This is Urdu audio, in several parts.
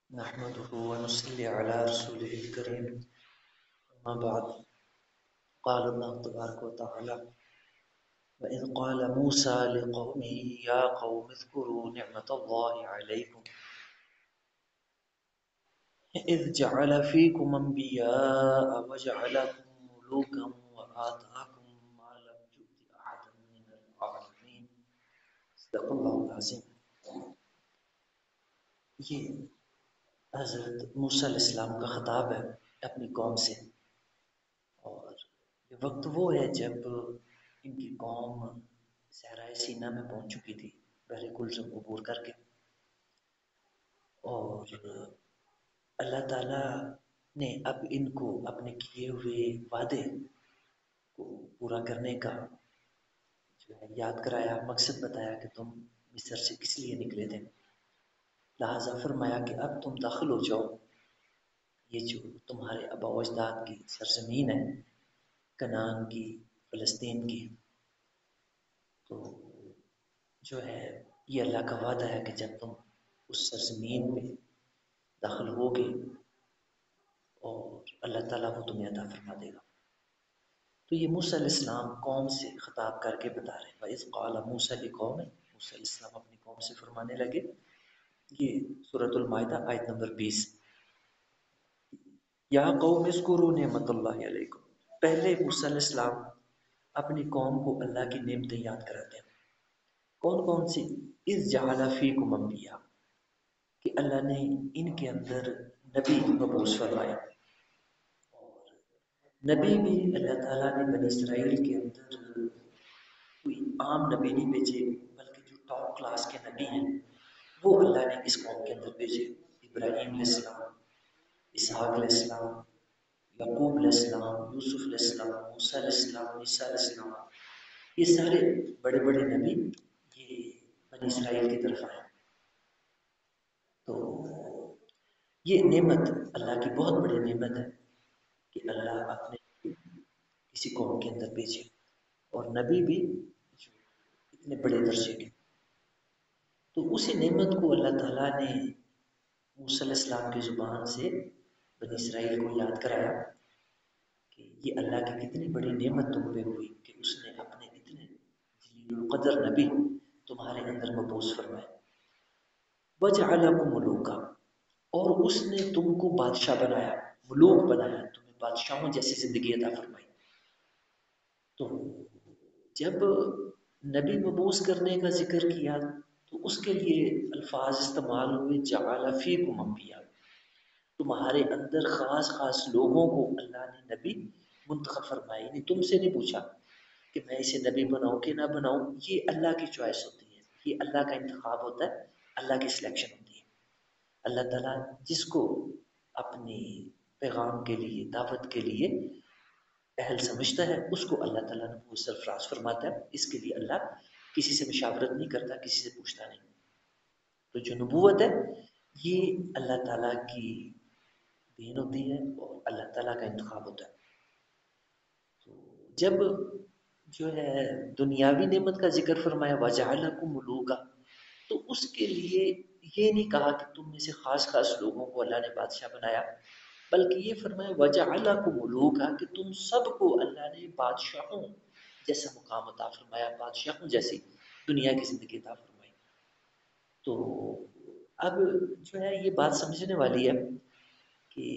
نحمده ونصلي على رسوله الكريم. أما بعد، قال الله تبارك وتعالى: وإذ قال موسى لقومه يا قوم اذكروا نعمة الله عليكم إذ جعل فيكم أنبياء وجعلكم ملوكا وآتاكم ما لم يؤت أحدا من العالمين. صدق الله العظيم. یہ حضرت موسیٰ علیہ السلام کا خطاب ہے اپنی قوم سے، اور یہ وقت وہ ہے جب ان کی قوم صحرائے سینا میں پہنچ چکی تھی، بحر کلثم عبور کر کے، اور اللہ تعالیٰ نے اب ان کو اپنے کیے ہوئے وعدے کو پورا کرنے کا جو ہے یاد کرایا، مقصد بتایا کہ تم مصر سے کس لیے نکلے تھے، لہٰذا فرمایا کہ اب تم داخل ہو جاؤ یہ جو تمہارے آباء و اجداد کی سرزمین ہے، کنعان کی، فلسطین کی. تو جو ہے یہ اللہ کا وعدہ ہے کہ جب تم اس سرزمین میں داخل ہوگے اور اللہ تعالیٰ وہ تمہیں عطا فرما دے گا. تو یہ موسیٰ علیہ السلام قوم سے خطاب کر کے بتا رہے ہیں. وَإِذْ قَالَ مُوسَىٰ لِقَوْمِهِ، موسیٰ علیہ السلام اپنی قوم سے فرمانے لگے. یہ سورۃ المائدہ آیت نمبر 20. یا قوم اذکروا نعمت اللہ علیکم. پہلے موسیٰ علیہ السلام اپنی قوم کو اللہ کی نعمتیں یاد کراتے ہیں. کون کون سی؟ اذ جعل فیکم انبیاء، کہ اللہ نے ان کے اندر نبی مبعوث فرمایا. اور نبی بھی اللہ تعالیٰ نے بنی اسرائیل کے اندر کوئی عام نبی نہیں بھیجے، بلکہ جو ٹاپ کلاس کے نبی ہیں وہ اللہ نے اس قوم کے اندر بھیجے. ابراہیم علیہ السلام، اسحاق علیہ السلام، یعقوب علیہ السلام، یوسف علیہ السلام، موسیٰ علیہ السلام، عیسیٰ علیہ السلام. یہ سارے بڑے بڑے نبی یہ بنی اسرائیل کی طرف آئے. تو یہ نعمت اللہ کی بہت بڑی نعمت ہے کہ اللہ اپنے کسی قوم کے اندر بھیجے، اور نبی بھی جو اتنے بڑے درجے کے. تو اسی نعمت کو اللہ تعالیٰ نے موسیٰ علیہ السلام کی زبان سے بنی اسرائیل کو یاد کرایا کہ یہ اللہ کی کتنی بڑی نعمت تم پہ ہوئی کہ اس نے اپنے اتنے جلیل القدر نبی تمہارے اندر مبعوث فرمائے. وَجَعَلَكُم مُلُوكًا، اور اس نے تم کو بادشاہ بنایا، ملوک بنایا، تمہیں بادشاہوں جیسی زندگی عطا فرمائی. تو جب نبی مبعوث کرنے کا ذکر کیا تو اس کے لیے الفاظ استعمال ہوئے جعل فیکم انبیاء. تمہارے اندر خاص خاص لوگوں کو اللہ نے نبی منتخب فرمائے. یعنی تم سے نہیں پوچھا کہ میں اسے نبی بناؤں کہ نہ بناؤں، یہ اللہ کی چوائس ہوتی ہے، یہ اللہ کا انتخاب ہوتا ہے، اللہ کی سلیکشن ہوتی ہے. اللہ تعالیٰ جس کو اپنی پیغام کے لیے، دعوت کے لیے اہل سمجھتا ہے اس کو اللہ تعالیٰ نے وہ سرفراز فرماتا ہے. اس کے لیے اللہ کسی سے مشاورت نہیں کرتا، کسی سے پوچھتا نہیں. تو جو نبوت ہے یہ اللہ تعالیٰ کی دین ہوتی ہے اور اللہ تعالیٰ کا انتخاب ہوتا ہے. تو جب جو ہے دنیاوی نعمت کا ذکر فرمایا وَجَعَلَكُم مُلُوكًا، تو اس کے لیے یہ نہیں کہا کہ تم میں سے خاص خاص لوگوں کو اللہ نے بادشاہ بنایا، بلکہ یہ فرمایا وَجَعَلَكُم مُلُوكًا کہ تم سب کو اللہ نے بادشاہوں جیسا مقام عطا فرمایا، بادشاہوں جیسی دنیا کی زندگی عطا فرمائی. تو اب جو ہے یہ بات سمجھنے والی ہے کہ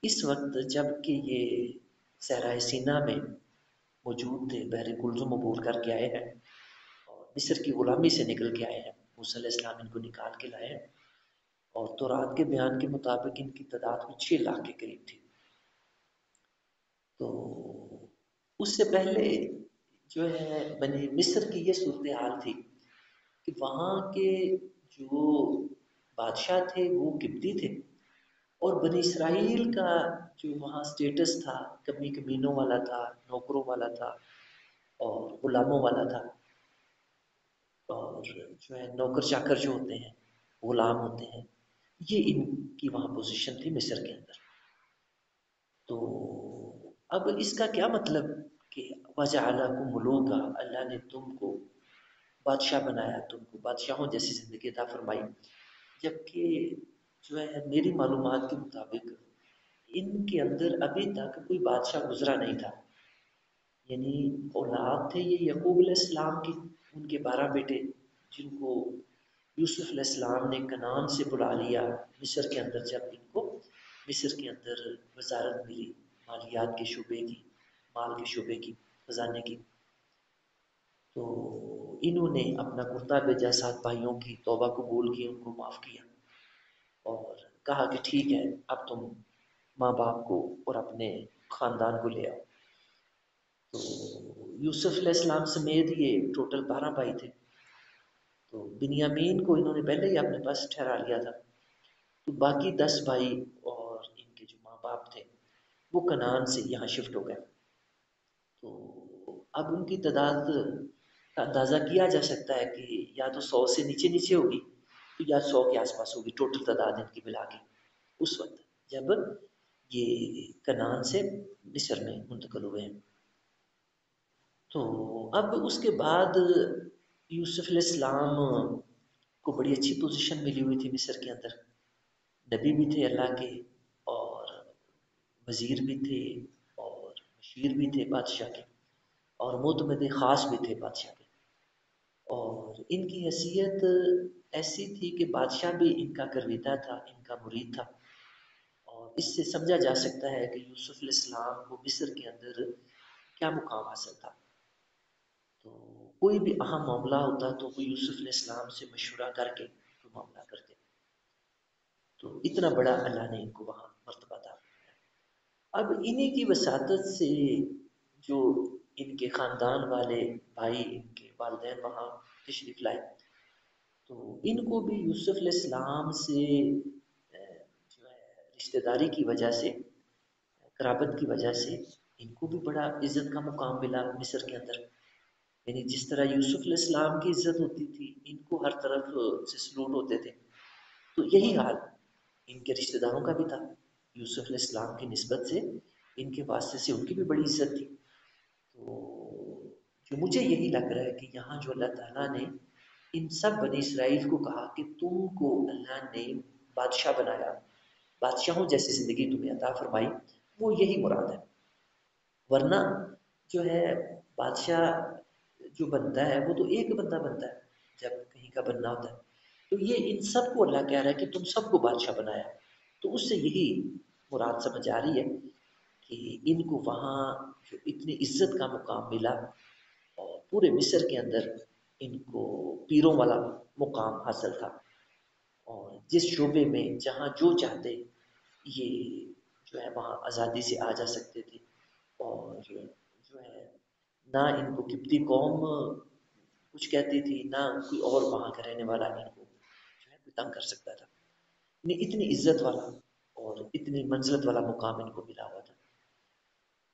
اس وقت جب کہ یہ صحرائے سینا میں موجود تھے، بحر کلثم عبور کر کے آئے ہیں اور مصر کی غلامی سے نکل کے آئے ہیں، موسیٰ علیہ السلام ان کو نکال کے لائے ہیں، اور تورات کے بیان کے مطابق ان کی تعداد کچھ 6 لاکھ کے قریب تھی. تو اس سے پہلے جو ہے بنی مصر کی یہ صورتحال تھی کہ وہاں کے جو بادشاہ تھے وہ قبطی تھے، اور بنی اسرائیل کا جو وہاں سٹیٹس تھا کمی کمینوں والا تھا، نوکروں والا تھا اور غلاموں والا تھا. اور جو ہے نوکر چاکر جو ہوتے ہیں، غلام ہوتے ہیں، یہ ان کی وہاں پوزیشن تھی مصر کے اندر. تو اب اس کا کیا مطلب کہ وَجَعَلَكُم مُلُوكًا، اللہ نے تم کو بادشاہ بنایا، تم کو بادشاہوں جیسی زندگی عطا فرمائی. جبکہ جو ہے میری معلومات کے مطابق ان کے اندر ابھی تک کوئی بادشاہ گزرا نہیں تھا، یعنی اولاد تھے یہ یعقوب علیہ السلام کی، ان کے 12 بیٹے، جن کو یوسف علیہ السلام نے کنعان سے بلا لیا مصر کے اندر، جب ان کو مصر کے اندر وزارت ملی مالیات کے شعبے کی، مال کے شعبے کی، خزانے کی، تو انہوں نے اپنا کرتا بھیجا، 7 بھائیوں کی توبہ قبول کی، ان کو معاف کیا اور کہا کہ ٹھیک ہے اب تم ماں باپ کو اور اپنے خاندان کو لے آؤ۔ تو یوسف علیہ السلام سمیت یہ ٹوٹل 12 بھائی تھے، تو بنیامین کو انہوں نے پہلے ہی اپنے پاس ٹھہرا لیا تھا، تو باقی 10 بھائی اور ان کے جو ماں باپ تھے وہ کنعان سے یہاں شفٹ ہو گئے۔ تو اب ان کی تعداد کا اندازہ کیا جا سکتا ہے کہ یا تو 100 سے نیچے نیچے ہوگی، تو یا 100 کے آس پاس ہوگی ٹوٹل تعداد ان کی ملا کے، اس وقت جب یہ کنعان سے مصر میں منتقل ہوئے ہیں۔ تو اب اس کے بعد یوسف علیہ السلام کو بڑی اچھی پوزیشن ملی ہوئی تھی مصر کے اندر، نبی بھی تھے اللہ کے، اور وزیر بھی تھے، اور مشیر بھی تھے بادشاہ کے، اور معتمد خاص بھی تھے بادشاہ کے، اور ان کی حیثیت ایسی تھی کہ بادشاہ بھی ان کا گرویدہ تھا، ان کا مرید تھا، اور اس سے سمجھا جا سکتا ہے کہ یوسف علیہ السلام کو مصر کے اندر کیا مقام حاصل تھا۔ تو کوئی بھی اہم معاملہ ہوتا تو وہ یوسف علیہ السلام سے مشورہ کر کے وہ معاملہ کرتے، تو اتنا بڑا اللہ نے ان کو وہاں مرتبہ تھا۔ اب انہی کی وساطت سے جو ان کے خاندان والے بھائی، ان کے والدین وہاں تشریف لائے، تو ان کو بھی یوسف علیہ السلام سے جو ہے رشتہ داری کی وجہ سے، قرابت کی وجہ سے، ان کو بھی بڑا عزت کا مقام ملا مصر کے اندر، یعنی جس طرح یوسف علیہ السلام کی عزت ہوتی تھی ان کو ہر طرف سے سلوٹ ہوتے تھے، تو یہی حال ان کے رشتہ داروں کا بھی تھا، یوسف علیہ السلام کی نسبت سے ان کے واسطے سے ان کی بھی بڑی عزت تھی۔ تو جو مجھے یہی لگ رہا ہے کہ یہاں جو اللہ تعالیٰ نے ان سب بنی اسرائیل کو کہا کہ تم کو اللہ نے بادشاہ بنایا، بادشاہوں جیسی زندگی تمہیں عطا فرمائی، وہ یہی مراد ہے، ورنہ جو ہے بادشاہ جو بنتا ہے وہ تو ایک بندہ بنتا ہے جب کہیں کا بننا ہوتا ہے، تو یہ ان سب کو اللہ کہہ رہا ہے کہ تم سب کو بادشاہ بنایا، تو اس سے یہی مراد سمجھ آ رہی ہے کہ ان کو وہاں جو اتنی عزت کا مقام ملا، اور پورے مصر کے اندر ان کو پیروں والا مقام حاصل تھا، اور جس شعبے میں جہاں جو چاہتے یہ جو ہے وہاں آزادی سے آ جا سکتے تھے، اور جو ہے نہ ان کو قبطی قوم کچھ کہتی تھی، نہ کوئی اور وہاں کا رہنے والا ان کو جو ہے کوئی تنگ کر سکتا تھا، یعنی اتنی عزت والا اور اتنی منزلت والا مقام ان کو ملا ہوا تھا۔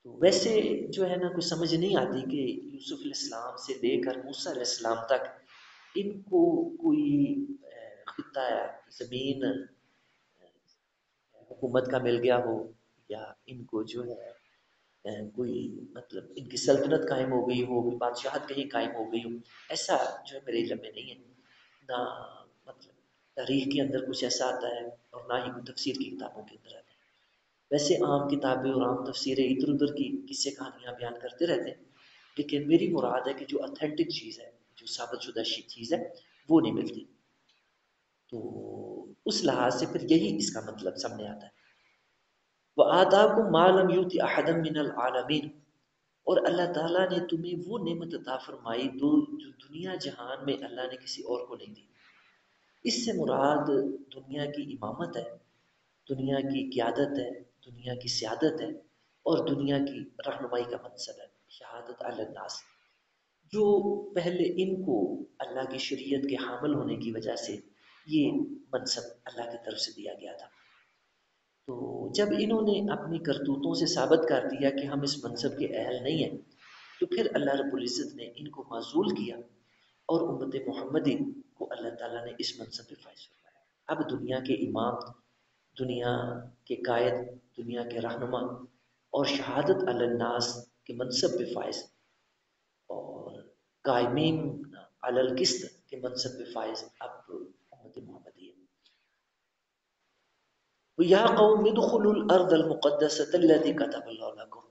تو ویسے جو ہے نا کوئی سمجھ نہیں آتی کہ یوسف علیہ السلام سے لے کر موسیٰ علیہ السلام تک ان کو کوئی خطہ زمین حکومت کا مل گیا ہو، یا ان کو جو ہے کوئی مطلب ان کی سلطنت قائم ہو گئی ہو، بادشاہت کہیں قائم ہو گئی ہو، ایسا جو ہے میرے علم میں نہیں ہے، نہ مطلب تاریخ کے اندر کچھ ایسا آتا ہے، اور نہ ہی کوئی تفسیر کی کتابوں کے اندر آتا ہے۔ ویسے عام کتابیں اور عام تفسیریں ادھر ادھر کی قصے کہانیاں بیان کرتے رہتے ہیں، لیکن میری مراد ہے کہ جو اتھینٹک چیز ہے، جو ثابت شدہ چیز ہے، وہ نہیں ملتی، تو اس لحاظ سے پھر یہی اس کا مطلب سامنے آتا ہے۔ وَآتَاكُم مَا لَمْ يُؤْتِ أَحَدًا مِّنَ الْعَالَمِينَ، اور اللہ تعالیٰ نے تمہیں وہ نعمت عطا فرمائی جو دنیا جہان میں اللہ نے کسی اور کو نہیں دی۔ اس سے مراد دنیا کی امامت ہے، دنیا کی قیادت ہے، دنیا کی سیادت ہے، اور دنیا کی رہنمائی کا منصب ہے، شہادت علی الناس، جو پہلے ان کو اللہ کی شریعت کے حامل ہونے کی وجہ سے یہ منصب اللہ کی طرف سے دیا گیا تھا۔ تو جب انہوں نے اپنی کرتوتوں سے ثابت کر دیا کہ ہم اس منصب کے اہل نہیں ہیں، تو پھر اللہ رب العزت نے ان کو معزول کیا، اور امت محمدی کو اللہ تعالیٰ نے اس منصب پہ فائز فرمایا۔ اب دنیا کے امام، دنیا کے قائد، دنیا کے رہنما، اور شہادت علی الناس کے منصب پہ فائز، اور قائمین علی القسط کے منصب پہ فائز اب امت محمدی ہے۔ یا قوم ادخلوا الارض المقدسۃ التي كتب اللہ لكم،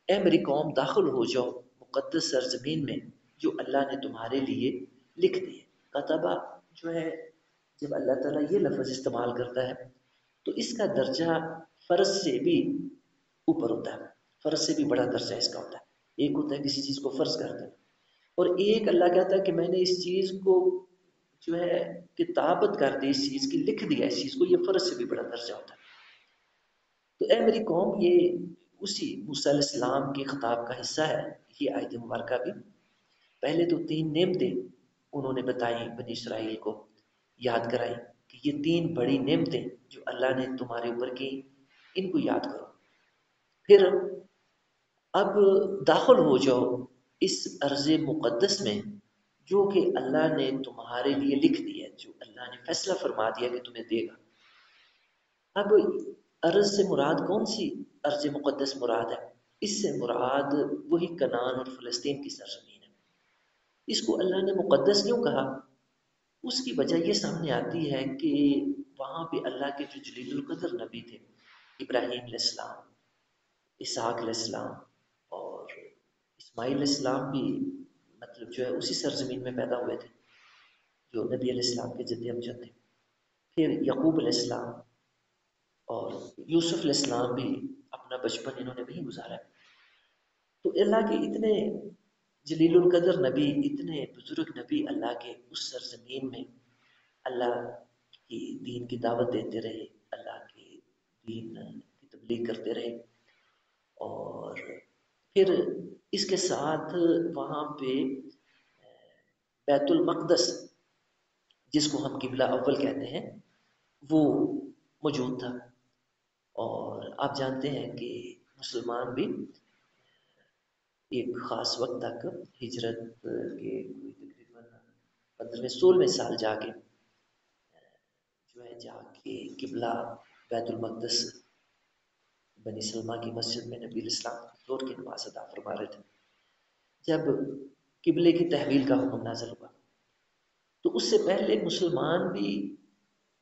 اے میری قوم داخل ہو جاؤ مقدس سرزمین میں جو اللہ نے تمہارے لیے لکھ دی ہے۔ کتبہ جو ہے، جب اللہ تعالیٰ یہ لفظ استعمال کرتا ہے تو اس کا درجہ فرض سے بھی اوپر ہوتا ہے، فرض سے بھی بڑا درجہ اس کا ہوتا ہے۔ ایک ہوتا ہے کسی چیز کو فرض کر دینا، اور ایک اللہ کہتا ہے کہ میں نے اس چیز کو جو ہے کتابت کر دی، اس چیز کی لکھ دیا، اس چیز کو، یہ فرض سے بھی بڑا درجہ ہوتا ہے۔ تو اے میری قوم، یہ اسی موسیٰ علیہ السلام کے خطاب کا حصہ ہے یہ آیت مبارکہ بھی۔ پہلے تو 3 نعمتیں انہوں نے بتائی، بنی اسرائیل کو یاد کرائی کہ یہ 3 بڑی نعمتیں جو اللہ نے تمہارے اوپر کی، ان کو یاد کرو۔ پھر اب داخل ہو جاؤ اس ارض مقدس میں جو کہ اللہ نے تمہارے لیے لکھ دی ہے، جو اللہ نے فیصلہ فرما دیا کہ تمہیں دے گا۔ اب ارض سے مراد کون سی ارض مقدس مراد ہے؟ اس سے مراد وہی کنعان اور فلسطین کی سرزمین ہے۔ اس کو اللہ نے مقدس کیوں کہا؟ اس کی وجہ یہ سامنے آتی ہے کہ وہاں پہ اللہ کے جو جلیل القدر نبی تھے، ابراہیم علیہ السلام، اسحاق علیہ السلام اور اسماعیل علیہ السلام بھی مطلب جو ہے اسی سرزمین میں پیدا ہوئے تھے جو نبی علیہ السلام کے جد امجد تھے۔ پھر یعقوب علیہ السلام اور یوسف علیہ السلام بھی اپنا بچپن انہوں نے وہیں گزارا ہے۔ تو اللہ کے اتنے جلیل القدر نبی، اتنے بزرگ نبی اللہ کے اس سرزمین میں اللہ کی دین کی دعوت دیتے رہے، اللہ کے دین کی تبلیغ کرتے رہے، اور پھر اس کے ساتھ وہاں پہ بیت المقدس جس کو ہم قبلہ اول کہتے ہیں وہ موجود تھا۔ اور آپ جانتے ہیں کہ مسلمان بھی ایک خاص وقت تک ہجرت کے کوئی تقریباً 15ویں 16ویں سال جا کے قبلہ بیت المقدس بنی سلمہ کی مسجد میں نبی الاسلام زور کی نماز ادا فرما رہے تھے۔ جب قبلے کی تحویل کا حکم نازل ہوا تو اس سے پہلے مسلمان بھی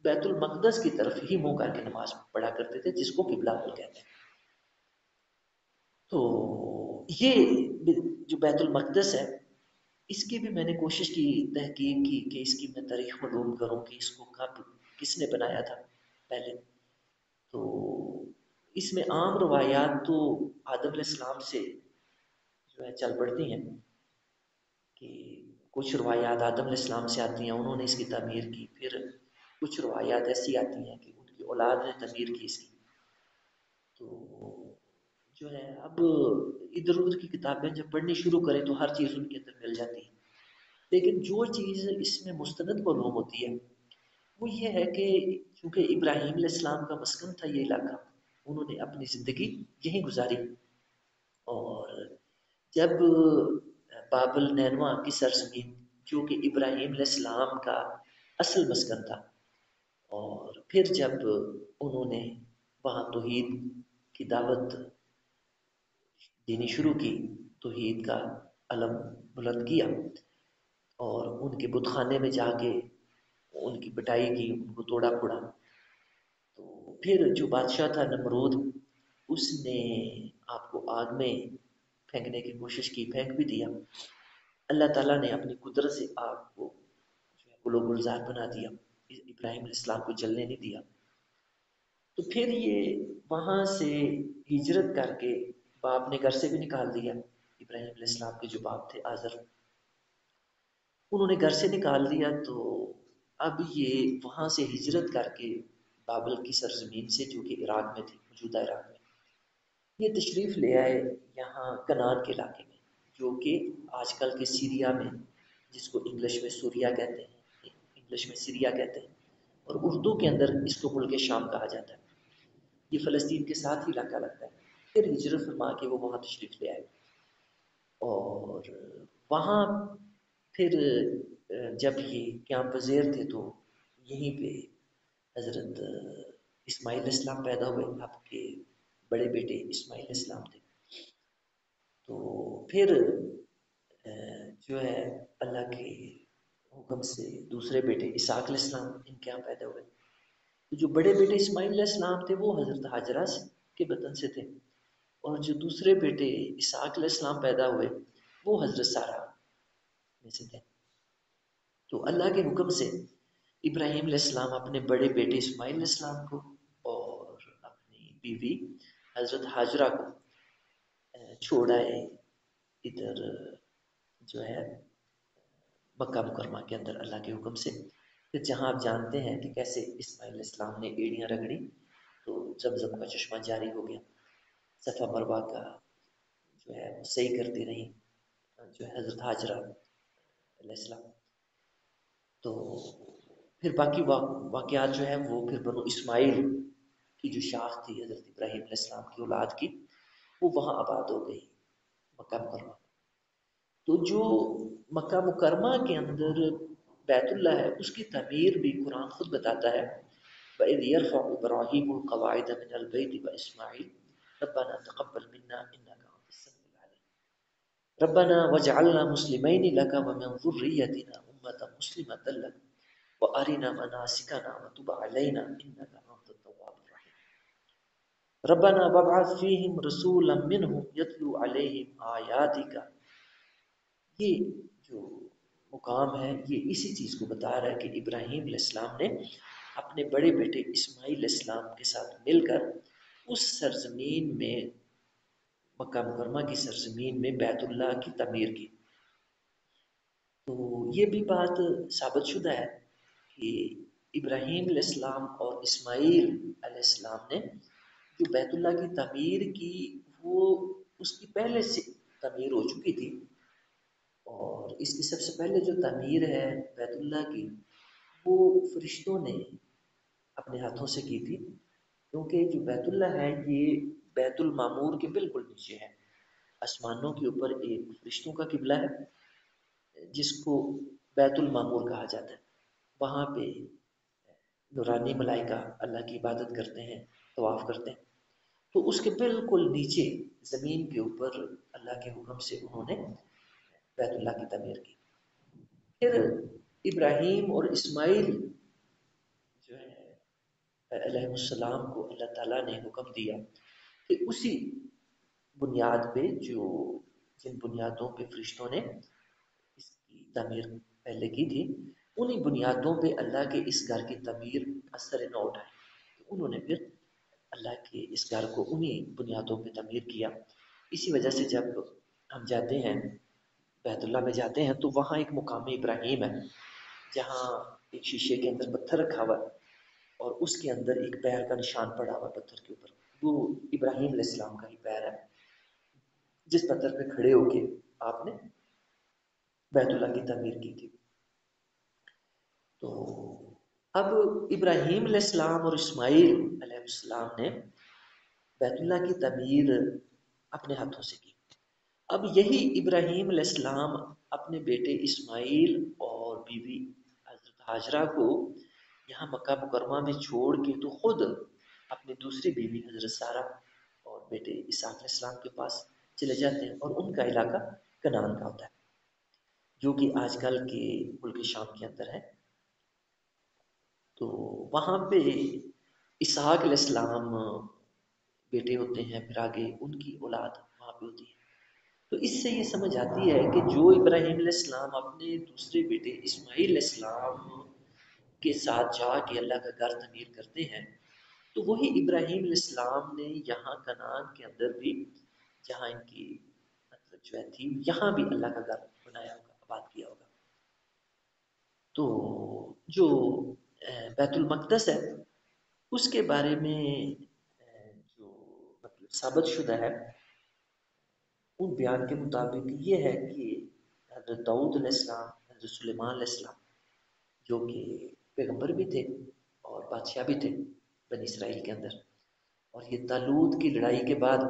بیت المقدس کی طرف ہی منہ کر کے نماز پڑھا کرتے تھے، جس کو قبلہ اول کہتے ہیں۔ تو یہ جو بیت المقدس ہے، اس کی بھی میں نے کوشش کی، تحقیق کی کہ اس کی میں تاریخ معلوم کروں کہ اس کو کب کس نے بنایا تھا پہلے۔ تو اس میں عام روایات تو آدم علیہ السلام سے جو ہے چل پڑتی ہیں کہ کچھ روایات آدم علیہ السلام سے آتی ہیں، انہوں نے اس کی تعمیر کی۔ پھر کچھ روایات ایسی آتی ہیں کہ ان کی اولاد نے تعمیر کی اس کی۔ تو جو ہے اب ادھر ادھر کی کتابیں جب پڑھنی شروع کریں تو ہر چیز ان کے اندر مل جاتی ہے، لیکن جو چیز اس میں مستند معلوم ہوتی ہے وہ یہ ہے کہ چونکہ ابراہیم علیہ السلام کا مسکن تھا یہ علاقہ، انہوں نے اپنی زندگی یہیں گزاری، اور جب بابل نینوا کی سرزمین جو کہ ابراہیم علیہ السلام کا اصل مسکن تھا، اور پھر جب انہوں نے وہاں توحید کی دعوت دینی شروع کی، توحید کا علم بلند کیا، اور ان کے بت خانے میں جا کے ان کی پٹائی کی، ان کو توڑا پھوڑا، تو پھر جو بادشاہ تھا نمرود، اس نے آپ کو آگ میں پھینکنے کی کوشش کی، پھینک بھی دیا۔ اللہ تعالیٰ نے اپنی قدرت سے آگ کو جو ہے گلو گلزار بنا دیا، ابراہیم علیہ السلام کو جلنے نہیں دیا۔ تو پھر یہ وہاں سے ہجرت کر کے باپ نے گھر سے بھی نکال دیا، ابراہیم علیہ السلام کے جو باپ تھے آزر، انہوں نے گھر سے نکال دیا۔ تو اب یہ وہاں سے ہجرت کر کے بابل کی سرزمین سے جو کہ عراق میں تھی، موجودہ عراق میں، یہ تشریف لے آئے یہاں کنعان کے علاقے میں، جو کہ آج کل کے سیریا میں، جس کو انگلش میں سوریا کہتے ہیں، انگلش میں سیریا کہتے ہیں، اور اردو کے اندر اس کو ملک شام کہا جاتا ہے۔ یہ فلسطین کے ساتھ ہی علاقہ لگتا ہے۔ پھر ہجرت فرما کے وہ وہاں تشریف لے آئے، اور وہاں پھر جب یہ قیام پذیر تھے تو یہیں پہ حضرت اسماعیل علیہ السلام پیدا ہوئے، آپ کے بڑے بیٹے اسماعیل علیہ السلام تھے۔ تو پھر جو ہے اللہ کے حکم سے دوسرے بیٹے اسحاق علیہ السلام ان کے یہاں پیدا ہوئے، تو جو بڑے بیٹے اسماعیل علیہ السلام تھے وہ حضرت حاجرہ کے بطن سے تھے، اور جو دوسرے بیٹے اسحاق علیہ السلام پیدا ہوئے وہ حضرت سارہ میں سے تھے۔ تو اللہ کے حکم سے ابراہیم علیہ السلام اپنے بڑے بیٹے اسماعیل علیہ السلام کو اور اپنی بیوی حضرت حاجرہ کو چھوڑ آئے ادھر جو ہے مکہ مکرمہ کے اندر اللہ کے حکم سے۔ پھر جہاں آپ جانتے ہیں کہ کیسے اسماعیل علیہ السلام نے ایڑیاں رگڑی تو زمزم کا چشمہ جاری ہو گیا، صفا مروہ کا جو ہے وہ صحیح کرتی رہی جو ہے حضرت حاجرہ علیہ السلام۔ تو پھر باقی واقعات جو ہے وہ پھر بنو اسماعیل کی جو شاخ تھی حضرت ابراہیم علیہ السلام کی اولاد کی، وہ وہاں آباد ہو گئی مکہ مکرمہ۔ تو جو مکہ مکرمہ کے اندر بیت اللہ ہے اس کی تعمیر بھی قرآن خود بتاتا ہے، وَإِذْ يَرْفَعُ إِبْرَاهِيمُ الْقَوَاعِدَ مِنَ الْبَيْتِ وَإِسْمَاعِيلُ رَبَّنَا تَقَبَّلْ مِنَّا إِنَّكَ أَنتَ السَّمِيعُ الْعَلِيمُ رَبَّنَا وَاجْعَلْنَا مُسْلِمَيْنِ لَكَ وَمِنْ ذُرِّيَّتِنَا أُمَّةً مُسْلِمَةً لَكَ وَأَرِنَا مَنَاسِكَنَا وَتُبْ عَلَيْنَا إِنَّكَ أَنتَ التَّوَّابُ الرَّحِيمُ رَبَّنَا وَابْعَثْ فِيهِمْ رَسُولًا مِّنْهُمْ يَتْلُو عَلَيْهِمْ آيَاتِكَ۔ یہ جو مقام ہے یہ اسی چیز کو بتا رہا ہے کہ ابراہیم علیہ السلام نے اپنے بڑے بیٹے اسماعیل علیہ السلام کے ساتھ مل کر اس سرزمین میں مکہ مکرمہ کی سرزمین میں بیت اللہ کی تعمیر کی۔ تو یہ بھی بات ثابت شدہ ہے کہ ابراہیم علیہ السلام اور اسماعیل علیہ السلام نے جو بیت اللہ کی تعمیر کی وہ اس کی پہلے سے تعمیر ہو چکی تھی، اور اس کی سب سے پہلے جو تعمیر ہے بیت اللہ کی وہ فرشتوں نے اپنے ہاتھوں سے کی تھی، کیونکہ جو بیت اللہ ہے یہ بیت المعمور کے بالکل نیچے ہے، آسمانوں کے اوپر ایک فرشتوں کا قبلہ ہے جس کو بیت المعمور کہا جاتا ہے۔ وہاں پہ نورانی ملائکہ اللہ کی عبادت کرتے ہیں، طواف کرتے ہیں۔ تو اس کے بالکل نیچے زمین کے اوپر اللہ کے حکم سے انہوں نے بیت اللہ کی تعمیر کی۔ پھر ابراہیم اور اسماعیل جو ہے علیہ السلام کو اللہ تعالیٰ نے حکم دیا کہ اسی بنیاد پہ جن بنیادوں پہ فرشتوں نے اس کی تعمیر پہلے کی تھی، انہی بنیادوں پہ اللہ کے اس گھر کی تعمیر اثر نو اٹھائی۔ تو انہوں نے پھر اللہ کے اس گھر کو انہی بنیادوں پہ تعمیر کیا۔ اسی وجہ سے جب ہم جاتے ہیں بیت اللہ میں جاتے ہیں تو وہاں ایک مقام ابراہیم ہے جہاں ایک شیشے کے اندر پتھر رکھا ہوا ہے اور اس کے اندر ایک پیر کا نشان پڑا ہوا ہے پتھر کے اوپر، وہ ابراہیم علیہ السلام کا ہی پیر ہے جس پتھر پہ کھڑے ہو کے آپ نے بیت اللہ کی تعمیر کی تھی۔ تو اب ابراہیم علیہ السلام اور اسماعیل علیہ السلام نے بیت اللہ کی تعمیر اپنے ہاتھوں سے کی۔ اب یہی ابراہیم علیہ السلام اپنے بیٹے اسماعیل اور بیوی حضرت حاجرہ کو یہاں مکہ مکرمہ میں چھوڑ کے تو خود اپنی دوسری بیوی حضرت سارہ اور بیٹے اسحاق علیہ السلام کے پاس چلے جاتے ہیں، اور ان کا علاقہ کنعان کا ہوتا ہے جو کہ آج کل کے ملک شام کے اندر ہے۔ تو وہاں پہ اسحاق علیہ السلام بیٹے ہوتے ہیں، پھر آگے ان کی اولاد وہاں پہ ہوتی ہے۔ تو اس سے یہ سمجھ آتی ہے کہ جو ابراہیم علیہ السلام اپنے دوسرے بیٹے اسماعیل علیہ السلام کے ساتھ جا کے اللہ کا گھر تعمیر کرتے ہیں، تو وہی ابراہیم علیہ السلام نے یہاں کنعان کے اندر بھی جہاں ان کی مطلب جو ہے تھی یہاں بھی اللہ کا گھر بنایا ہوگا، آباد کیا ہوگا۔ تو جو بیت المقدس ہے اس کے بارے میں جو مطلب ثابت شدہ ہے ان بیان کے مطابق یہ ہے کہ حضرت داؤد علیہ السلام، حضرت سلیمان علیہ السلام جو کہ پیغمبر بھی تھے اور بادشاہ بھی تھے بنی اسرائیل کے اندر، اور یہ طالوت کی لڑائی کے بعد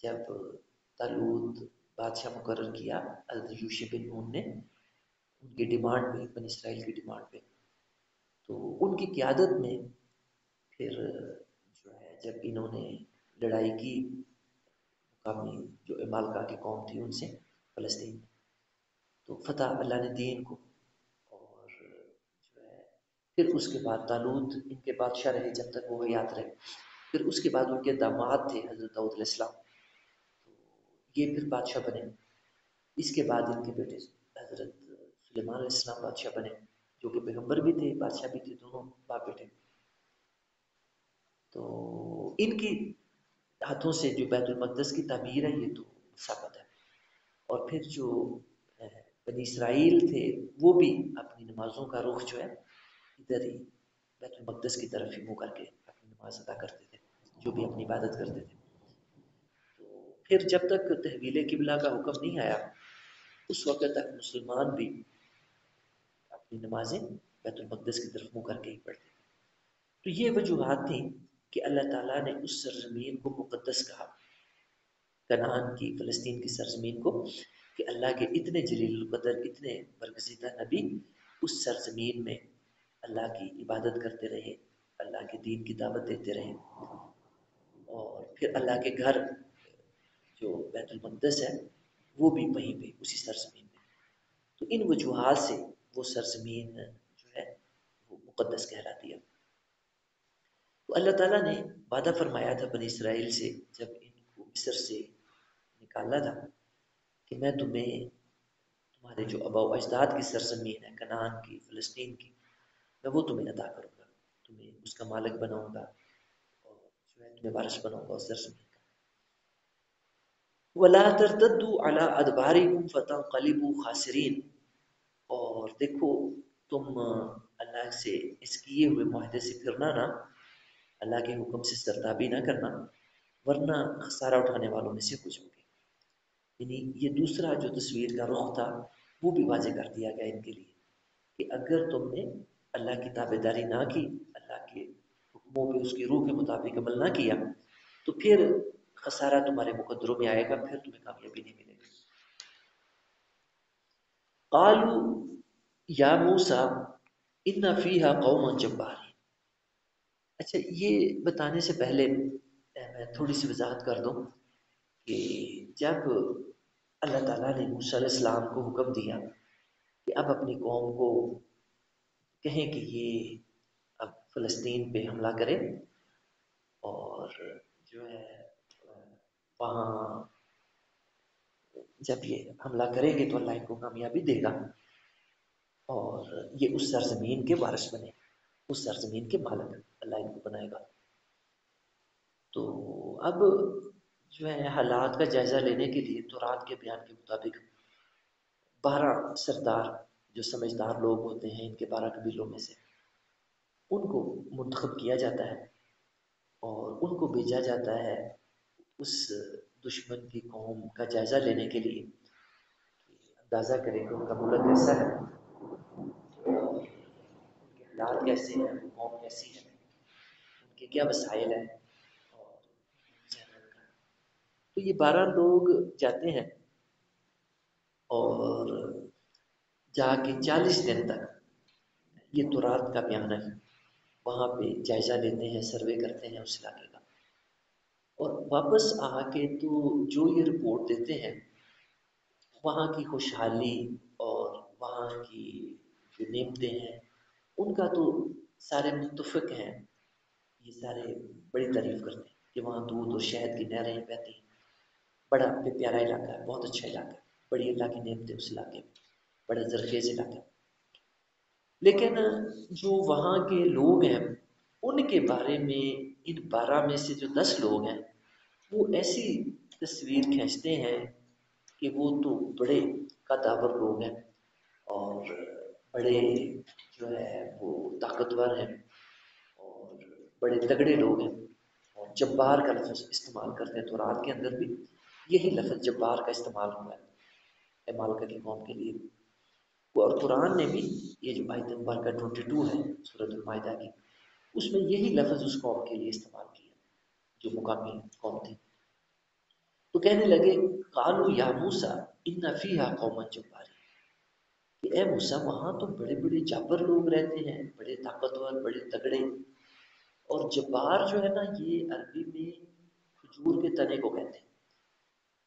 جب طالوت بادشاہ مقرر کیا حضرت یوشع بن نون نے ان کی ڈیمانڈ پہ، بنی اسرائیل کی ڈیمانڈ پہ، تو ان کی قیادت میں پھر جو ہے جب انہوں نے لڑائی کی مقامی جو امالکا کی قوم تھی ان سے فلسطین، تو فتح اللہ نے دی ان کو، اور جو ہے پھر اس کے بعد طالوت ان کے بادشاہ رہے جب تک وہ حیات رہے. پھر اس کے بعد ان کے داماد تھے حضرت داؤد علیہ السلام، یہ پھر بادشاہ بنے. اس کے بعد ان کے بیٹے حضرت سلیمان علیہ السلام بادشاہ بنے، جو کہ پیغمبر بھی تھے بادشاہ بھی تھے، دونوں باپ بیٹے. تو ان کی ہاتھوں سے جو بیت المقدس کی تعمیر ہے یہ تو ثابت ہے. اور پھر جو بنی اسرائیل تھے وہ بھی اپنی نمازوں کا رخ جو ہے ادھر ہی بیت المقدس کی طرف ہی منہ کر کے اپنی نماز ادا کرتے تھے، جو بھی اپنی عبادت کرتے تھے. تو پھر جب تک تحویل قبلہ کا حکم نہیں آیا اس وقت تک مسلمان بھی اپنی نمازیں بیت المقدس کی طرف منہ کر کے ہی پڑھتے تھے. تو یہ وجوہات تھیں کہ اللہ تعالیٰ نے اس سرزمین کو مقدس کہا، کنعان کی فلسطین کی سرزمین کو، کہ اللہ کے اتنے جلیل القدر اتنے برگزیدہ نبی اس سرزمین میں اللہ کی عبادت کرتے رہے، اللہ کے دین کی دعوت دیتے رہے. اور پھر اللہ کے گھر جو بیت المقدس ہے وہ بھی وہیں پہ اسی سرزمین میں. تو ان وجوہات سے وہ سرزمین جو ہے وہ مقدس کہلاتی ہے. تو اللہ تعالیٰ نے وعدہ فرمایا تھا بنی اسرائیل سے جب ان کو مصر سے نکالا تھا کہ میں تمہیں تمہارے جو آباء و اجداد کی سرزمین ہے کنعان کی فلسطین کی، میں وہ تمہیں عطا کروں گا، تمہیں اس کا مالک بناؤں گا اور جو ہے تمہیں وارث بناؤں گا اس سرزمین کا. وَلَا تَرْتَدُّوا عَلَىٰ أَدْبَارِكُمْ فَتَنقَلِبُوا خَاسِرِينَ. اور دیکھو تم اللہ سے اس کیے ہوئے معاہدے سے پھرنا نہ، اللہ کے حکم سے سرتابی نہ کرنا، ورنہ خسارہ اٹھانے والوں میں سے کچھ ہوں گے. یعنی یہ دوسرا جو تصویر کا رخ تھا وہ بھی واضح کر دیا گیا ان کے لیے کہ اگر تم نے اللہ کی تابع داری نہ کی، اللہ کے حکموں پہ اس کی روح کے مطابق عمل نہ کیا، تو پھر خسارہ تمہارے مقدروں میں آئے گا، پھر تمہیں کامیابی نہیں ملے گی. قالوا یا موسیٰ ان فیہا قوما جبارین. اچھا یہ بتانے سے پہلے میں تھوڑی سی وضاحت کر دوں کہ جب اللہ تعالیٰ نے موسیٰ علیہ السلام کو حکم دیا کہ اب اپنی قوم کو کہیں کہ یہ اب فلسطین پہ حملہ کرے اور جو ہے وہاں جب یہ حملہ کریں گے تو اللہ ان کو کامیابی دے گا اور یہ اس سرزمین کے وارث بنے، اس سرزمین کے مالک اللہ ان کو بنائے گا. تو اب جو ہے حالات کا جائزہ لینے کے لیے تورات کے بیان کے مطابق 12 سردار جو سمجھدار لوگ ہوتے ہیں ان کے 12 قبیلوں میں سے ان کو منتخب کیا جاتا ہے اور ان کو بھیجا جاتا ہے اس دشمن کی قوم کا جائزہ لینے کے لیے کہ اندازہ کریں کہ ان کا ملک کیسا ہے، ان کے حالات کیسے ہیں، قوم کیسی ہے، ان کے کیا وسائل ہیں اور تو یہ 12 لوگ جاتے ہیں اور جا کے 40 دن تک یہ تورات کا بیان ہے وہاں پہ جائزہ لیتے ہیں، سروے کرتے ہیں اس علاقے کا، اور واپس آ کے تو جو یہ رپورٹ دیتے ہیں وہاں کی خوشحالی اور وہاں کی جو نعمتیں ہیں ان کا تو سارے متفق ہیں، یہ سارے بڑی تعریف کرتے ہیں کہ وہاں دودھ اور شہد کی نہریں بہتی ہیں، بڑا پیارا علاقہ ہے، بہت اچھا علاقہ ہے، بڑی اللہ کی نعمتیں اس علاقے میں، بڑا زرخیز علاقہ ہے. لیکن جو وہاں کے لوگ ہیں ان کے بارے میں ان 12 میں سے جو 10 لوگ ہیں وہ ایسی تصویر کھینچتے ہیں کہ وہ تو بڑے قداور لوگ ہیں اور بڑے جو ہے وہ طاقتور ہیں اور بڑے تگڑے لوگ ہیں اور جبار کا لفظ استعمال کرتے ہیں. تو رات کے اندر بھی یہی لفظ جبار کا استعمال ہوا ہے مالکہ کی قوم کے لیے. اور قرآن نے بھی یہ جو آیت مبارکہ 22 ہے سورۃ المائدہ کی اس میں یہی لفظ اس قوم کے لیے استعمال کیا جو مقامی قوم تھی. تو کہنے لگے قالوا یا موسیٰ ان فیہا قوما جبارین، کہ اے موسیٰ وہاں تو بڑے بڑے جابر لوگ رہتے ہیں، بڑے طاقتور، بڑے تگڑے. اور جبار جو ہے نا یہ عربی میں کھجور کے تنے کو کہتے ہیں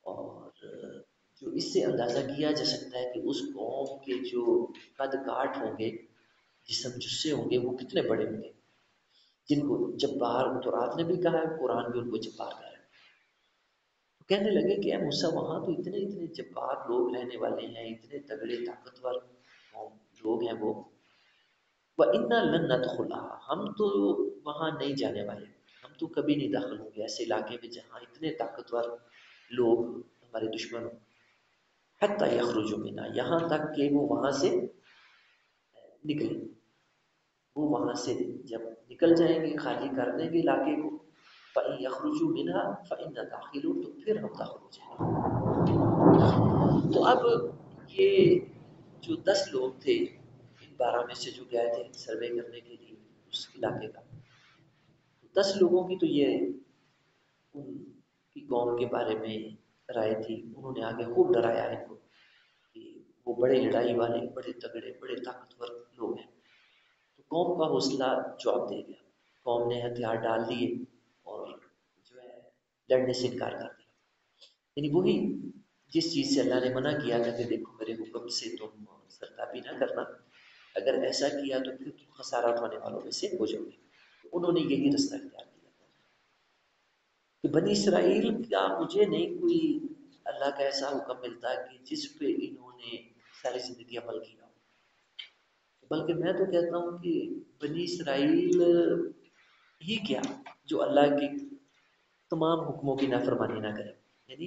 اور جو اس سے اندازہ کیا جا سکتا ہے کہ اس قوم کے جو قد کاٹ ہوں گے جسم جس سے ہوں گے وہ کتنے بڑے ہوں گے، جن کو جبار تورات نے بھی کہا ہے، قرآن بھی ان کو جبار کہا ہے۔ تو کہنے لگے کہ اے موسیٰ وہاں تو اتنے اتنے جبار لوگ رہنے والے ہیں، اتنے تگڑے طاقتور لوگ ہیں وہ، وَإِنَّا لَن نَدْخُلَهَا، ہم تو وہاں نہیں جانے والے، ہم تو کبھی نہیں داخل ہوں گے ایسے علاقے میں جہاں اتنے طاقتور لوگ ہمارے دشمن ہوں، حَتَّى يَخْرُجُوا مِنْهَا، یہاں تک کہ وہ وہاں سے نکلیں، وہ وہاں سے جب نکل جائیں گے، خالی کر دیں گے علاقے کو، فَإِن يَخْرُجُوا مِنْهَا فَإِنَّا دَاخِلُونَ، تو پھر ہم داخل ہو جائیں گے۔ تو اب یہ جو 10 لوگ تھے ان 12 میں سے جو گئے تھے سروے کرنے کے لیے اس علاقے کا، 10 لوگوں کی تو یہ ان کی قوم کے بارے میں رائے تھی، انہوں نے آگے خوب ڈرایا ان کو کہ وہ بڑے لڑائی والے، بڑے تگڑے، بڑے طاقتور لوگ ہیں۔ تو قوم کا حوصلہ جواب دے گیا، قوم نے ہتھیار ڈال دیے اور جو ہے لڑنے سے انکار کر دیا، یعنی وہی جس چیز سے اللہ نے منع کیا تھا کہ دیکھو میرے حکم سے تم سرتابی نہ کرنا، اگر ایسا کیا تو پھر تم خسارہ اٹھانے والوں میں سے ہو جاؤ گے۔ تو انہوں نے یہی رستہ اختیار کیا کہ بنی اسرائیل کا مجھے نہیں کوئی اللہ کا ایسا حکم ملتا کہ جس پہ انہوں نے ساری زندگی عمل کیا، بلکہ میں تو کہتا ہوں کہ بنی اسرائیل ہی کیا جو اللہ کے تمام حکموں کی نافرمانی نہ کرے، یعنی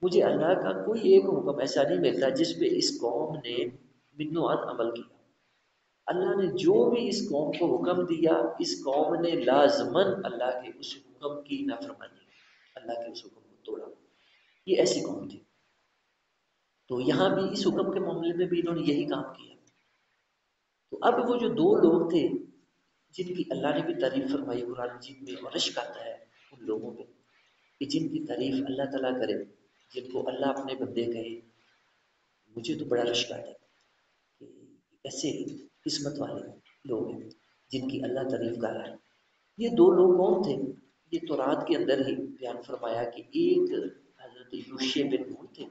مجھے اللہ کا کوئی ایک حکم ایسا نہیں ملتا جس پہ اس قوم نے منوعات عمل کیا۔ اللہ نے جو بھی اس قوم کو حکم دیا، اس قوم نے لازماً اللہ کے اس حکم کی نافرمانی، اللہ کے اس حکم کو توڑا، یہ ایسی قوم تھی۔ تو یہاں بھی اس حکم کے معاملے میں بھی انہوں نے یہی کام کیا۔ تو اب وہ جو 2 لوگ تھے جن کی اللہ نے بھی تعریف فرمائی قرآن مجید میں، اور رشک آتا ہے ان لوگوں پہ کہ جن کی تعریف اللہ تعالیٰ کرے، جن کو اللہ اپنے بندے کہے، مجھے تو بڑا رشک آتا ہے کہ ایسے قسمت والے لوگ ہیں جن کی اللہ تعریف کر رہا ہے۔ یہ 2 لوگ کون تھے؟ یہ تورات کے اندر ہی بیان فرمایا کہ ایک حضرت یوشع بن نون تھے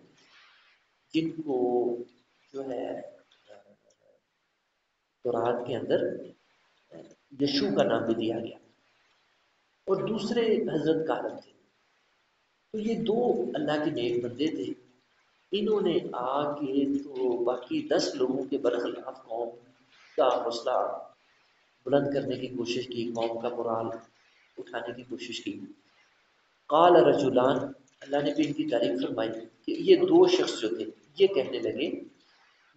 جن کو جو ہے تورات کے اندر یشوع کا نام بھی دیا گیا، اور دوسرے حضرت کالب تھے۔ تو یہ 2 اللہ کے نیک بندے تھے، انہوں نے آ کے تو باقی 10 لوگوں کے برخلاف قوم کا حوصلہ بلند کرنے کی کوشش کی، قوم کا morال اٹھانے کی کوشش کی۔ قال رجلان، اللہ نے بھی ان کی تعریف فرمائی کہ یہ 2 شخص جو تھے یہ کہنے لگے،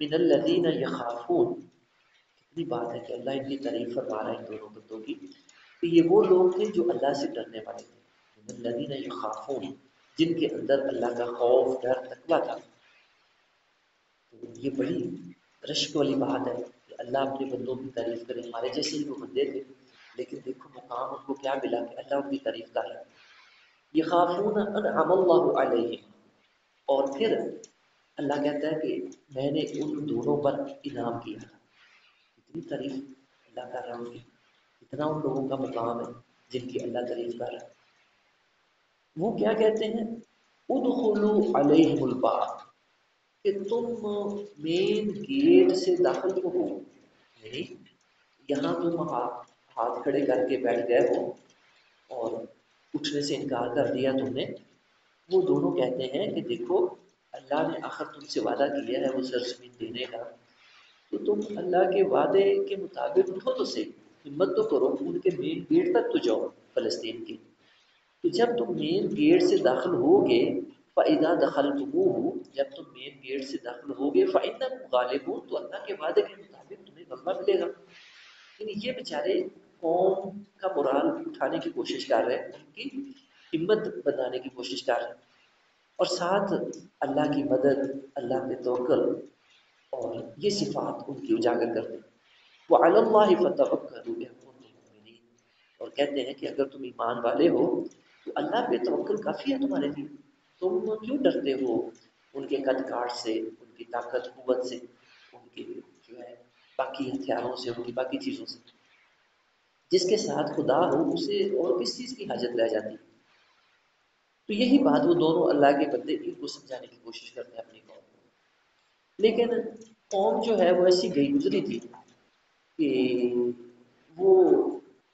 من الذین یخافون، کتنی بات ہے کہ اللہ ان کی تعریف فرما رہا ہے ان دونوں بندوں کی کہ یہ وہ لوگ تھے جو اللہ سے ڈرنے والے تھے، من الذین یخافون، جن کے اندر اللہ کا خوف، ڈر، تقویٰ تھا۔ تو یہ بڑی رشک والی بات ہے کہ اللہ اپنے بندوں کی تعریف کرے، ہمارے جیسے ہی وہ بندے تھے لیکن دیکھو مقام ان کو کیا ملا کہ اللہ ان کی تعریف کر رہا ہے۔ یخافون انعم اللہ علیہم، اور پھر اللہ کہتا ہے کہ میں نے ان دونوں پر انعام کیا تھا، اتنی تعریف اللہ کر رہا ہے ان کی، اتنا ان لوگوں کا مقام ہے جن کی اللہ تعریف کر رہا ہے۔ وہ کیا کہتے ہیں، ادخلوا علیہم الباب، کہ تم مین گیٹ سے داخل تو ہو، یعنی یہاں تم ہاتھ کھڑے کر کے بیٹھ گئے ہو اور اٹھنے سے انکار کر دیا تم نے۔ وہ دونوں کہتے ہیں کہ دیکھو اللہ نے آخر تم سے وعدہ کیا ہے وہ سرزمین دینے کا، تو تم اللہ کے وعدے کے مطابق اٹھو تو صحیح، ہمت تو کرو، ان کے مین گیٹ تک تو جاؤ فلسطین کی۔ تو جب تم مین گیٹ سے داخل ہوگے، فَإِذَا دَخَلْتُمُوهُ، جب تم مین گیٹ سے داخل ہوگے، فَإِنَّكُمْ غَالِبُونَ، تو اللہ کے وعدے کے مطابق تمہیں غلبہ ملے گا۔ یعنی یہ بیچارے قوم کا morال اٹھانے کی کوشش کر رہے ہیں، ان کی ہمت بنانے کی کوشش کر رہے ہیں، اور ساتھ اللہ کی مدد، اللہ پہ توکل اور یہ صفات ان کی اجاگر کرتے ہیں۔ وَعَلَى اللَّهِ فَتَوَكَّلُوا إِن كُنتُم مُؤْمِنِينَ، اور کہتے ہیں کہ اگر تم ایمان والے ہو تو اللہ پہ توکل کافی ہے تمہارے لیے، تم کیوں ڈرتے ہو ان کے قد کاٹ سے، ان کی طاقت قوت سے، ان کے جو ہے باقی ہتھیاروں سے، ان کی باقی چیزوں سے۔ جس کے ساتھ خدا ہو اسے اور کس چیز کی حاجت رہ جاتی ہے۔ تو یہی بات وہ دونوں اللہ کے بندے ان کو سمجھانے کی کوشش کرتے ہیں اپنی قوم کو، لیکن قوم جو ہے وہ ایسی گئی گزری تھی کہ وہ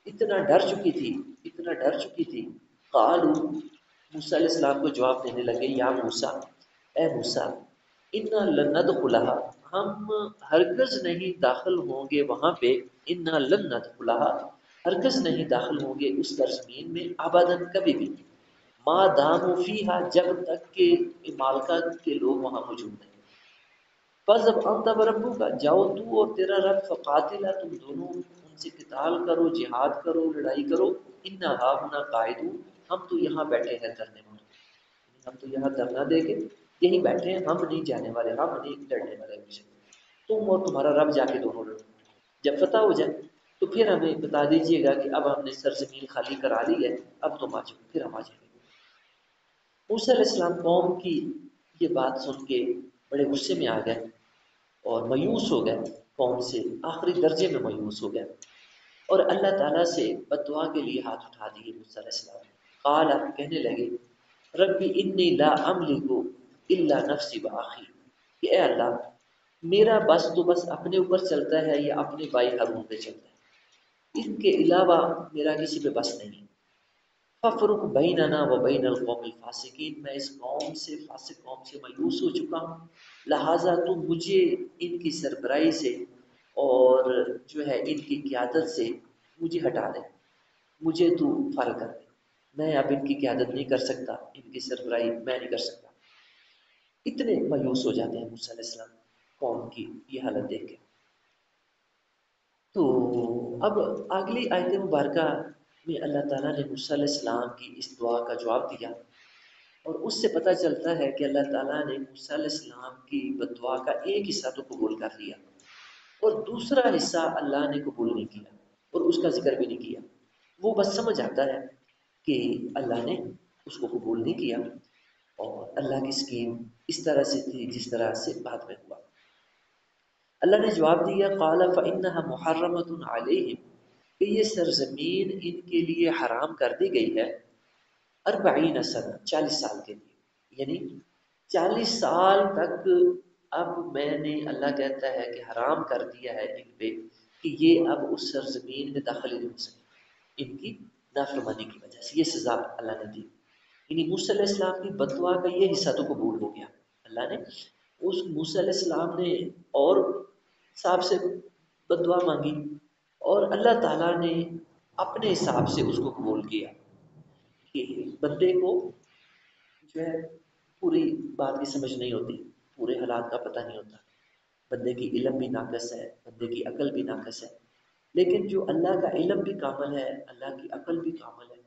اتنا ڈر چکی تھی، اتنا ڈر چکی تھی. قالوا، موسیٰ علیہ السلام کو جواب دینے لگے، یا موسیٰ، اے موسیٰ، انا لن ندخلها، ہم ہرگز نہیں داخل ہوں گے وہاں پہ. انا لن ندخلها، ہرگز نہیں داخل ہوں گے اس سرزمین میں، ابداً کبھی بھی، ما داموا فیہا، جب تک کہ مالکہ کے لوگ وہاں موجود ہیں. فَاذْهَبْ أَنْتَ وَرَبُّكَ، جاؤ تو اور تیرا رب، فقاتلا، تم دونوں ان سے قتال کرو، جہاد کرو، لڑائی کرو. اِنَّا هَاهُنَا قَاعِدُونَ، ہم تو یہاں بیٹھے ہیں دھرنے والے، ہم تو یہاں دھرنا دے کے یہیں بیٹھے ہیں، ہم نہیں جانے والے، ہم نہیں لڑنے والے مجھے. تم اور تمہارا رب جا کے دونوں لڑو. جب فتح ہو جائے تو پھر ہمیں بتا دیجیے گا کہ اب ہم نے سرزمین خالی کرا لی ہے، اب تم آ جاؤ، پھر ہم آ جائیں گے. موسیٰ علیہ السلام قوم کی یہ بات سن کے بڑے غصے میں آ گئے اور مایوس ہو گئے، قوم سے آخری درجے میں مایوس ہو گئے، اور اللہ تعالیٰ سے بد دعا کے لیے ہاتھ اٹھا دیے. موسیٰ علیہ السلام قال، کہنے لگے، ربی انی لا املک الا نفسی و اخی، کہ اے اللہ، میرا بس تو بس اپنے اوپر چلتا ہے یا اپنے بھائی ہارون پہ چلتا ہے، ان کے علاوہ میرا کسی پہ بس نہیں. ففرق بیننا و بین القوم الفاسقین، میں اس قوم سے، فاسق قوم سے مایوس ہو چکا ہوں، لہٰذا تو مجھے ان کی سربراہی سے اور جو ہے ان کی قیادت سے مجھے ہٹا دے، مجھے تو فارغ کر دے، میں اب ان کی قیادت نہیں کر سکتا، ان کی سربراہی میں نہیں کر سکتا. اتنے مایوس ہو جاتے ہیں موسیٰ علیہ السلام قوم کی یہ حالت دیکھ کے. تو اب اگلی آیت مبارکہ میں اللہ تعالیٰ نے موسیٰ علیہ السلام کی اس دعا کا جواب دیا، اور اس سے پتہ چلتا ہے کہ اللہ تعالیٰ نے موسیٰ علیہ السلام کی بد دعا کا ایک حصہ تو قبول کر لیا، اور دوسرا حصہ اللہ نے قبول نہیں کیا اور اس کا ذکر بھی نہیں کیا. وہ بس سمجھ آتا ہے کہ اللہ نے اس کو قبول نہیں کیا، اور اللہ کی اسکیم اس طرح سے تھی جس طرح سے بعد میں ہوا. اللہ نے جواب دیا، قال فإنها محرمۃ علیہم، کہ یہ سرزمین ان کے لیے حرام کر دی گئی ہے، 40 سنہ، 40 سال کے لیے، یعنی 40 سال تک. اب میں نے، اللہ کہتا ہے کہ حرام کر دیا ہے ان پہ کہ یہ اب اس سرزمین میں داخل ہی نہیں ہو سکے، ان کی نافرمانی کی وجہ سے یہ سزا اللہ نے دی. یعنی موسیٰ علیہ السلام کی بد دعا کا یہ حصہ تو قبول ہو گیا. اللہ نے اس موسیٰ علیہ السلام نے اور صاحب سے بد دعا مانگی، اور اللہ تعالیٰ نے اپنے حساب سے اس کو قبول کیا. کہ بندے کو جو ہے پوری بات کی سمجھ نہیں ہوتی، پورے حالات کا پتہ نہیں ہوتا، بندے کی علم بھی ناقص ہے، بندے کی عقل بھی ناقص ہے، لیکن جو اللہ کا علم بھی کامل ہے، اللہ کی عقل بھی کامل ہے،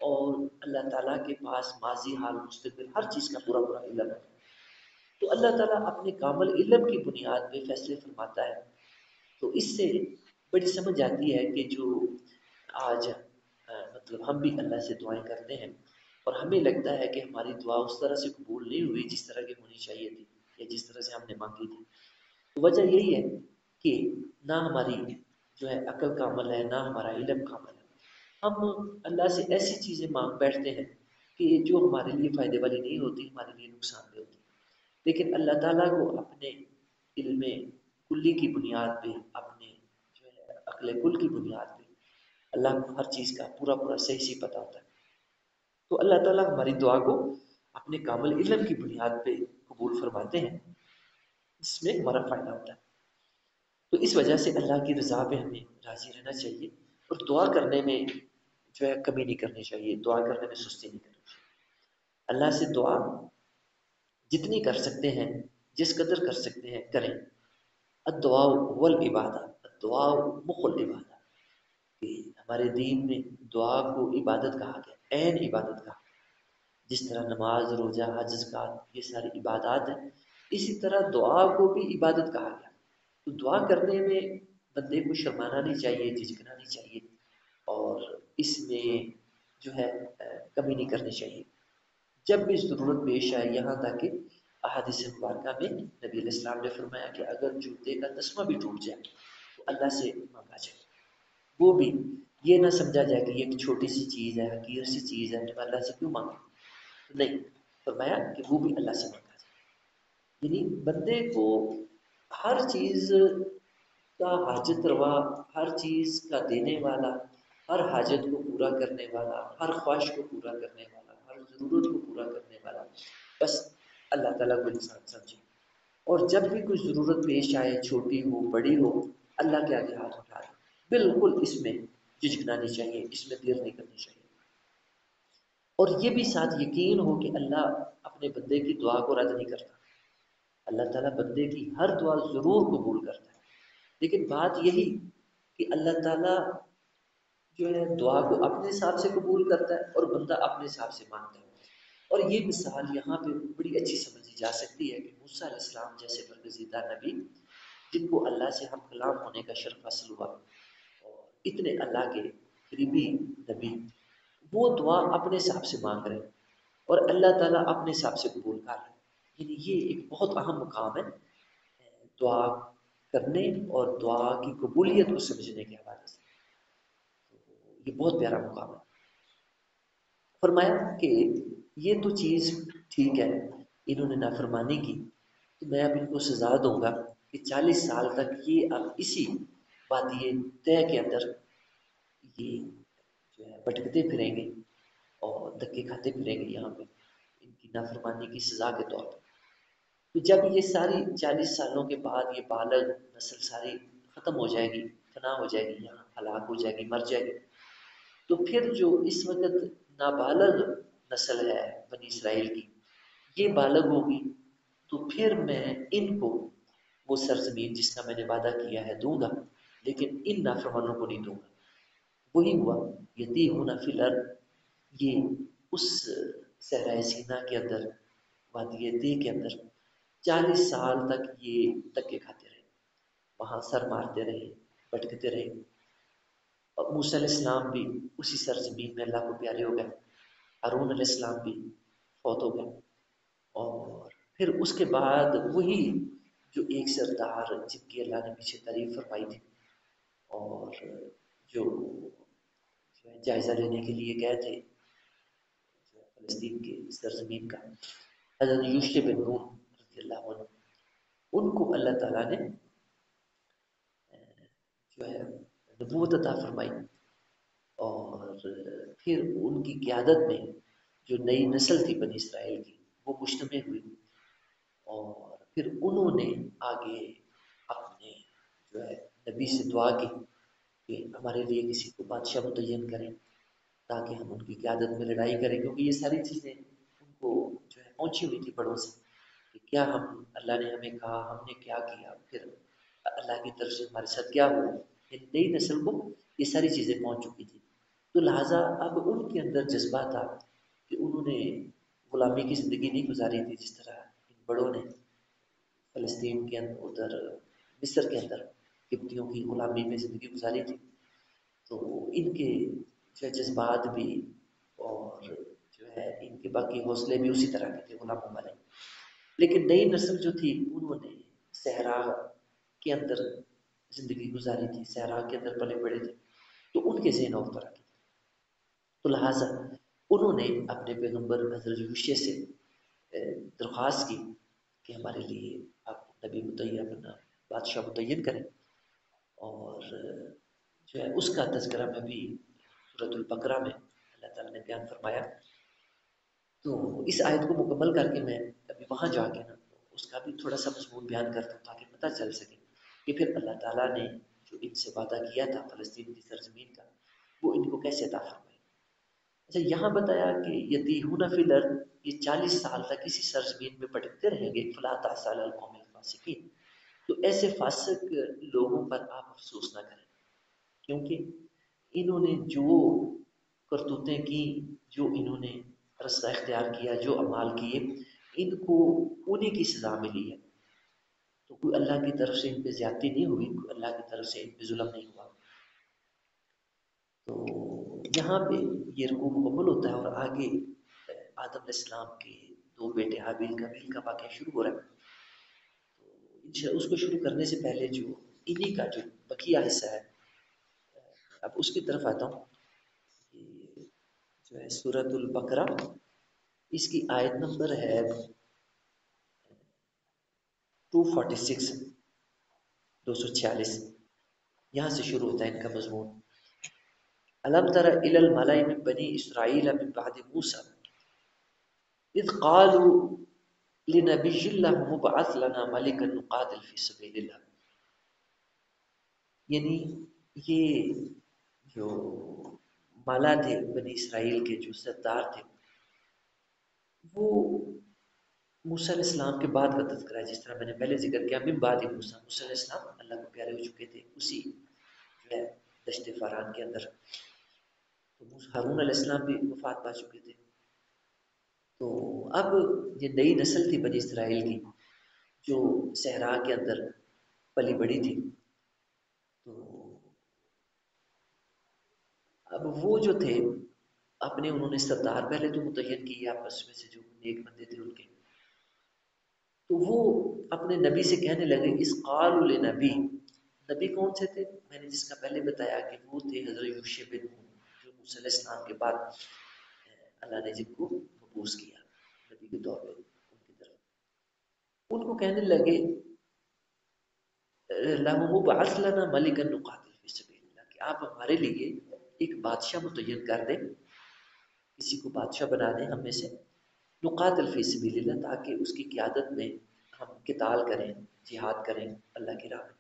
اور اللہ تعالیٰ کے پاس ماضی، حال، مستقبل ہر چیز کا پورا پورا علم ہے. تو اللہ تعالیٰ اپنے کامل علم کی بنیاد پہ فیصلے فرماتا ہے. تو اس سے بڑی سمجھ آتی ہے کہ جو آج مطلب ہم بھی اللہ سے دعائیں کرتے ہیں اور ہمیں لگتا ہے کہ ہماری دعا اس طرح سے قبول نہیں ہوئی جس طرح کی ہونی چاہیے تھی یا جس طرح سے ہم نے مانگی تھی. تو وجہ یہی ہے کہ نہ ہماری جو ہے عقل کامل ہے، نہ ہمارا علم کامل ہے. ہم اللہ سے ایسی چیزیں مانگ بیٹھتے ہیں کہ جو ہمارے لیے فائدے والی نہیں ہوتی، ہمارے لیے نقصان دہ ہوتی. لیکن اللہ تعالیٰ کو اپنے علم کلی کی بنیاد پہ، اپنے جو ہے عقل کل کی بنیاد پہ اللہ کو ہر چیز کا پورا پورا صحیح صحیح پتہ ہوتا ہے. تو اللہ تعالیٰ ہماری دعا کو اپنے کامل علم کی بنیاد پہ قبول فرماتے ہیں، جس میں ہمارا فائدہ ہوتا ہے. تو اس وجہ سے اللہ کی رضا پہ ہمیں راضی رہنا چاہیے، اور دعا کرنے میں جو ہے کمی نہیں کرنی چاہیے، دعا کرنے میں سستی نہیں کرنی چاہیے. اللہ سے دعا جتنی کر سکتے ہیں، جس قدر کر سکتے ہیں کریں. الدعاء هو العبادہ، الدعاء مخ العبادہ، کہ ہمارے دین میں دعا کو عبادت کہا گیا، عین عبادت کہا گیا. جس طرح نماز، روزہ، حج، زکوٰۃ یہ ساری عبادات ہیں، اسی طرح دعا کو بھی عبادت کہا گیا. تو دعا کرنے میں بندے کو شرمانا نہیں چاہیے، جھجکنا نہیں چاہیے، اور اس میں جو ہے کمی نہیں کرنی چاہیے. جب بھی ضرورت پیش آئے، یہاں تک کہ احادیث مبارکہ میں نبی علیہ السلام نے فرمایا کہ اگر جوتے کا تسمہ بھی ٹوٹ جائے تو اللہ سے مانگا جائے. وہ بھی یہ نہ سمجھا جائے کہ یہ ایک چھوٹی سی چیز ہے، حقیر سی چیز ہے، تو اللہ سے کیوں مانگے. نہیں، فرمایا کہ وہ بھی اللہ سے مانگا جائے. یعنی بندے کو ہر چیز کا حاجت روا، ہر چیز کا دینے والا، ہر حاجت کو پورا کرنے والا، ہر خواہش کو پورا کرنے والا، ہر ضرورت کو پورا کرنے والا، بس اللہ تعالیٰ کو انسان سمجھے۔ اور جب بھی کوئی ضرورت پیش آئے، چھوٹی ہو بڑی ہو، اللہ کے آگے ہاتھ اٹھا دے، بالکل اس میں جھجکنا نہیں چاہیے، اس میں دیر نہیں کرنی چاہیے۔ اور یہ بھی ساتھ یقین ہو کہ اللہ اپنے بندے کی دعا کو رد نہیں کرتا، اللہ تعالیٰ بندے کی ہر دعا ضرور قبول کرتا ہے، لیکن بات یہی کہ اللہ تعالیٰ جو ہے دعا کو اپنے حساب سے قبول کرتا ہے اور بندہ اپنے حساب سے مانتا ہے۔ اور یہ مثال یہاں پہ بڑی اچھی سمجھی جا سکتی ہے کہ موسیٰ علیہ السلام جیسے برگزیدہ نبی، جن کو اللہ سے ہم کلام ہونے کا شرف حاصل ہوا، اور اتنے اللہ کے قریبی نبی، وہ دعا اپنے حساب سے مانگ رہے ہیں اور اللہ تعالیٰ اپنے حساب سے قبول کر رہے ہیں۔ یعنی یہ ایک بہت اہم مقام ہے دعا کرنے اور دعا کی قبولیت کو سمجھنے کے حوالے سے، یہ بہت پیارا مقام ہے۔ فرمایا کہ یہ تو چیز ٹھیک ہے، انہوں نے نافرمانی کی تو میں اب ان کو سزا دوں گا کہ 40 سال تک یہ اب اسی وادی طے کے اندر یہ جو ہے بھٹکتے پھریں گے اور دھکے کھاتے پھریں گے یہاں پہ ان کی نافرمانی کی سزا کے طور پر۔ تو جب یہ ساری 40 سالوں کے بعد یہ بالغ نسل ساری ختم ہو جائے گی، فنا ہو جائے گی، یہاں ہلاک ہو جائے گی، مر جائے گی، تو پھر جو اس وقت نابالغ نسل ہے بنی اسرائیل کی، یہ بالغ ہوگی، تو پھر میں ان کو وہ سرزمین جس کا میں نے وعدہ کیا ہے دوں گا، لیکن ان نافرمانوں کو نہیں دوں گا۔ وہی ہوا، یتیہون فی الارض، یہ اس صحرائے سینا کے اندر، وادی طے کے اندر 40 سال تک یہ دھکے کھاتے رہے، وہاں سر مارتے رہے، بھٹکتے رہے۔ اور موسیٰ علیہ السلام بھی اسی سرزمین میں اللہ کو پیارے ہو گئے، ہارون علیہ السلام بھی فوت ہو گئے، اور پھر اس کے بعد وہی جو ایک سردار جن کی اللہ نے پیچھے تعریف فرمائی تھی اور جو جائزہ لینے کے لیے گئے تھے فلسطین کی سرزمین کا، حضرت یوشع بن نون رضی اللہ عنہ، ان کو اللہ تعالیٰ نے جو ہے نبوت عطا فرمائی، اور پھر ان کی قیادت میں جو نئی نسل تھی بنی اسرائیل کی وہ مجتمع ہوئی، اور پھر انہوں نے آگے اپنے جو ہے نبی سے دعا کی کہ ہمارے لیے کسی کو بادشاہ متعین کریں تاکہ ہم ان کی قیادت میں لڑائی کریں، کیونکہ یہ ساری چیزیں ان کو جو ہے پہنچی ہوئی تھی بڑوں سے کہ کیا ہم اللہ نے ہمیں کہا، ہم نے کیا کیا، پھر اللہ کی طرف سے ہمارے ساتھ کیا ہوا، نئی نسل کو یہ ساری چیزیں پہنچ چکی تھی۔ تو لہٰذا اب ان کے اندر جذبہ تھا کہ انہوں نے غلامی کی زندگی نہیں گزاری تھی جس طرح ان بڑوں نے فلسطین کے اندر، ادھر مصر کے اندر قبطیوں کی غلامی میں زندگی گزاری تھی، تو ان کے جو ہے جذبات بھی اور جو ہے ان کے باقی حوصلے بھی اسی طرح کے تھے غلاموں والے۔ لیکن نئی نسل جو تھی انہوں نے صحرا کے اندر زندگی گزاری تھی، صحرا کے اندر پلے بڑے تھے، تو ان کے ذہن اور طرح کے، تو لہٰذا انہوں نے اپنے پیغمبر حضرت یوشع سے درخواست کی کہ ہمارے لیے آپ نبی متعین بنا، بادشاہ متعین کریں، اور جو ہے اس کا تذکرہ میں بھی سورۃ البقرہ میں اللہ تعالیٰ نے بیان فرمایا۔ تو اس آیت کو مکمل کر کے میں ابھی وہاں جا کے نا اس کا بھی تھوڑا سا مضمون بیان کرتا ہوں تاکہ پتہ چل سکے کہ پھر اللہ تعالیٰ نے جو ان سے وعدہ کیا تھا فلسطین کی سرزمین کا، وہ ان کو کیسے عطا فرمایا۔ اچھا، یہاں بتایا کہ یتیہون فی الارض، یہ 40 سال تک اسی سرزمین میں بھٹکتے رہیں گے، فلا تأس علی القوم الفاسقین، تو ایسے فاسق لوگوں پر آپ افسوس نہ کریں، کیونکہ انہوں نے جو کرتوتیں کی، جو انہوں نے رستہ اختیار کیا، جو اعمال کیے، ان کو انہیں کی سزا ملی ہے، تو کوئی اللہ کی طرف سے ان پہ زیادتی نہیں ہوئی، کوئی اللہ کی طرف سے ان پہ ظلم نہیں ہوا۔ تو یہاں پہ یہ رکوع مکمل ہوتا ہے اور آگے آدم علیہ السلام کے 2 بیٹے حابیل قابیل کا واقعہ شروع ہو رہا ہے۔ تو اس کو شروع کرنے سے پہلے جو انہی کا جو بقیہ حصہ ہے، اب اس کی طرف آتا ہوں۔ یہ جو ہے سورۃ البقرہ، اس کی آیت نمبر ہے 246، 246۔ یہاں سے شروع ہوتا ہے ان کا مضمون. الم تر الی الملأ من بنی اسرائیل من بعد موسیٰ اذ قالوا لنبی لهم ابعث لنا ملکا نقاتل فی سبیل اللہ. یعنی یہ جو مالا تھے بنی اسرائیل کے جو سردار تھے وہ موسیٰ علیہ السلام کے بعد کا تذکرہ ہے. جس طرح میں نے پہلے ذکر کیا من بعد موسیٰ، موسیٰ علیہ السلام اللہ کو پیارے ہو چکے تھے اسی جو ہے دشت فاران کے اندر. تو ہارون علیہ السلام بھی وفات پا چکے تھے. تو اب یہ نئی نسل تھی بنی اسرائیل کی جو صحرا کے اندر پلی بڑی تھی. تو اب وہ جو تھے اپنے انہوں نے سردار پہلے تو متعین کیے آپس میں سے جو نیک بندے تھے ان کے. تو وہ اپنے نبی سے کہنے لگے اس قال لنبی. نبی کون سے تھے؟ میں نے جس کا پہلے بتایا کہ وہ تھے حضرت یوشع بن نون جو موسیٰ علیہ السلام کے بعد اللہ نے جن کو مبعوث کیا نبی کے طور پہ ان کی طرف. ان کو کہنے لگے لَهُ مُبْعَثْ لَنَا مَلِكًا نُقَاتِلْ فِي سَبِيلِ اللَّهِ کہ آپ ہمارے لیے ایک بادشاہ متعین کر دیں، کسی کو بادشاہ بنا دیں ہم میں سے، نقاتل فی سبیل اللہ تاکہ اس کی قیادت میں ہم قتال کریں، جہاد کریں اللہ کی راہ میں.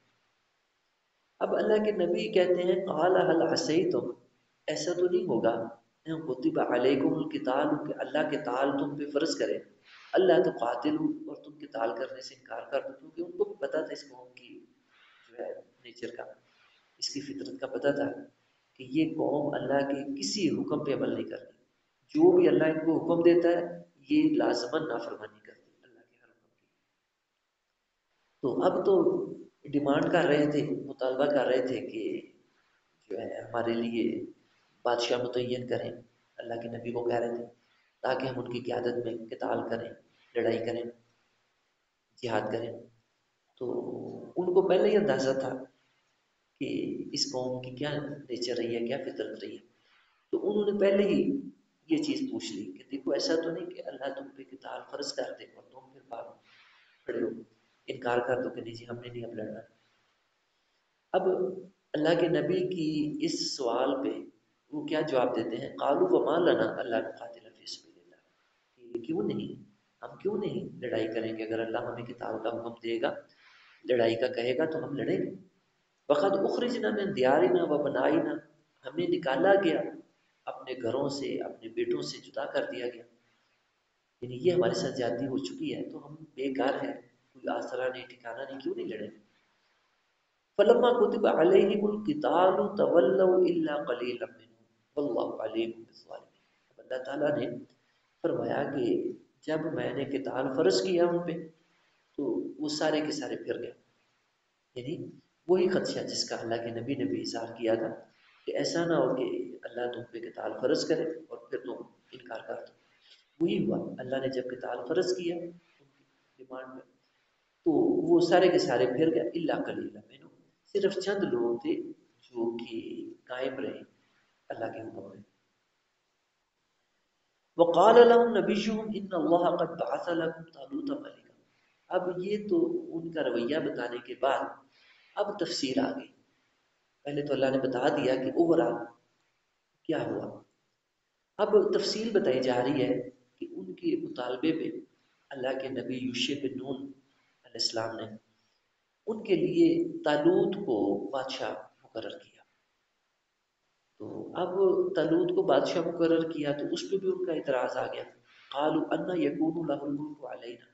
اب اللہ کے نبی کہتے ہیں قال هل عصیتم، ایسا تو نہیں ہوگا کتب علیکم القتال کہ اللہ قتال تم پہ فرض کرے، اللہ تو قاتل اور تم قتال کرنے سے انکار کر دو. کیونکہ ان کو پتہ تھا اس قوم کی جو ہے نیچر کا، اس کی فطرت کا پتہ تھا کہ یہ قوم اللہ کے کسی حکم پہ عمل نہیں کرتی. جو بھی اللہ ان کو حکم دیتا ہے یہ لازماً نافرمانی کرتی اللہ کے ہر حکم کی. تو اب تو ڈیمانڈ کر رہے تھے، مطالبہ کر رہے تھے کہ جو ہے ہمارے لیے بادشاہ متعین کریں. اللہ کے نبی کو کہہ رہے تھے تاکہ ہم ان کی قیادت میں قتال کریں، لڑائی کریں، جہاد کریں. تو ان کو پہلے ہی اندازہ تھا کہ اس قوم کی کیا نیچر رہی ہے، کیا فطرت رہی ہے. تو انہوں نے پہلے ہی یہ چیز پوچھ لی کہ دیکھو ایسا تو نہیں کہ اللہ تم پہ قتال فرض کر دے اور تم پھر بھاگ کھڑے ہو انکار کر دو کہ نہیں جی ہم نے نہیں اب لڑنا. اب اللہ کے نبی کی اس سوال پہ وہ کیا جواب دیتے ہیں قالوا وما لنا الا نقاتل فی سبیل اللہ کہ کیوں نہیں، ہم کیوں نہیں لڑائی کریں گے. اگر اللہ ہمیں قتال کا حکم دے گا، لڑائی کا کہے گا تو ہم لڑیں گے. وقد اخرجنا من دیارنا و بنائنا، ہمیں نکالا گیا اپنے گھروں سے، اپنے بیٹوں سے جدا کر دیا گیا. یعنی یہ ہمارے ساتھ زیادتی ہو چکی ہے تو ہم بے گھر ہیں، کوئی آسرا نہیں، ٹھکانہ نہیں، کیوں نہیں لڑیں. فلما كتب عليهم القتال تولوا الا قليلا منهم والله عليم بالظالمين. اللہ تعالیٰ نے فرمایا کہ جب میں نے قتال فرض کیا ان پہ تو وہ سارے کے سارے پھر گئے. یعنی وہی خدشہ جس کا اللہ کے نبی نے بھی اظہار کیا تھا کہ ایسا نہ ہو کہ اللہ تم پہ قتال فرض کرے اور پھر تم انکار کر دو. وہی ہوا، اللہ نے جب قتال فرض کیا ان کی ڈیمانڈ میں تو وہ سارے کے سارے پھر گئے الا قلیلا منهم، صرف چند لوگ تھے جو کہ قائم رہے اللہ کے حکم میں. وقال لهم نبيهم ان الله قد بعث لكم طالوت ملكا. اب یہ تو ان کا رویہ بتانے کے بعد اب تفصیل آ گئی. پہلے تو اللہ نے بتا دیا کہ اوورآل کیا ہوا، اب تفصیل بتائی جا رہی ہے کہ ان کے مطالبے پہ اللہ کے نبی یوشع بن نون علیہ السلام نے ان کے لیے طالوت کو بادشاہ مقرر کیا. تو اب طالوت کو بادشاہ مقرر کیا تو اس پہ بھی ان کا اعتراض آ گیا. قالوا ان یکون له الملک علینا،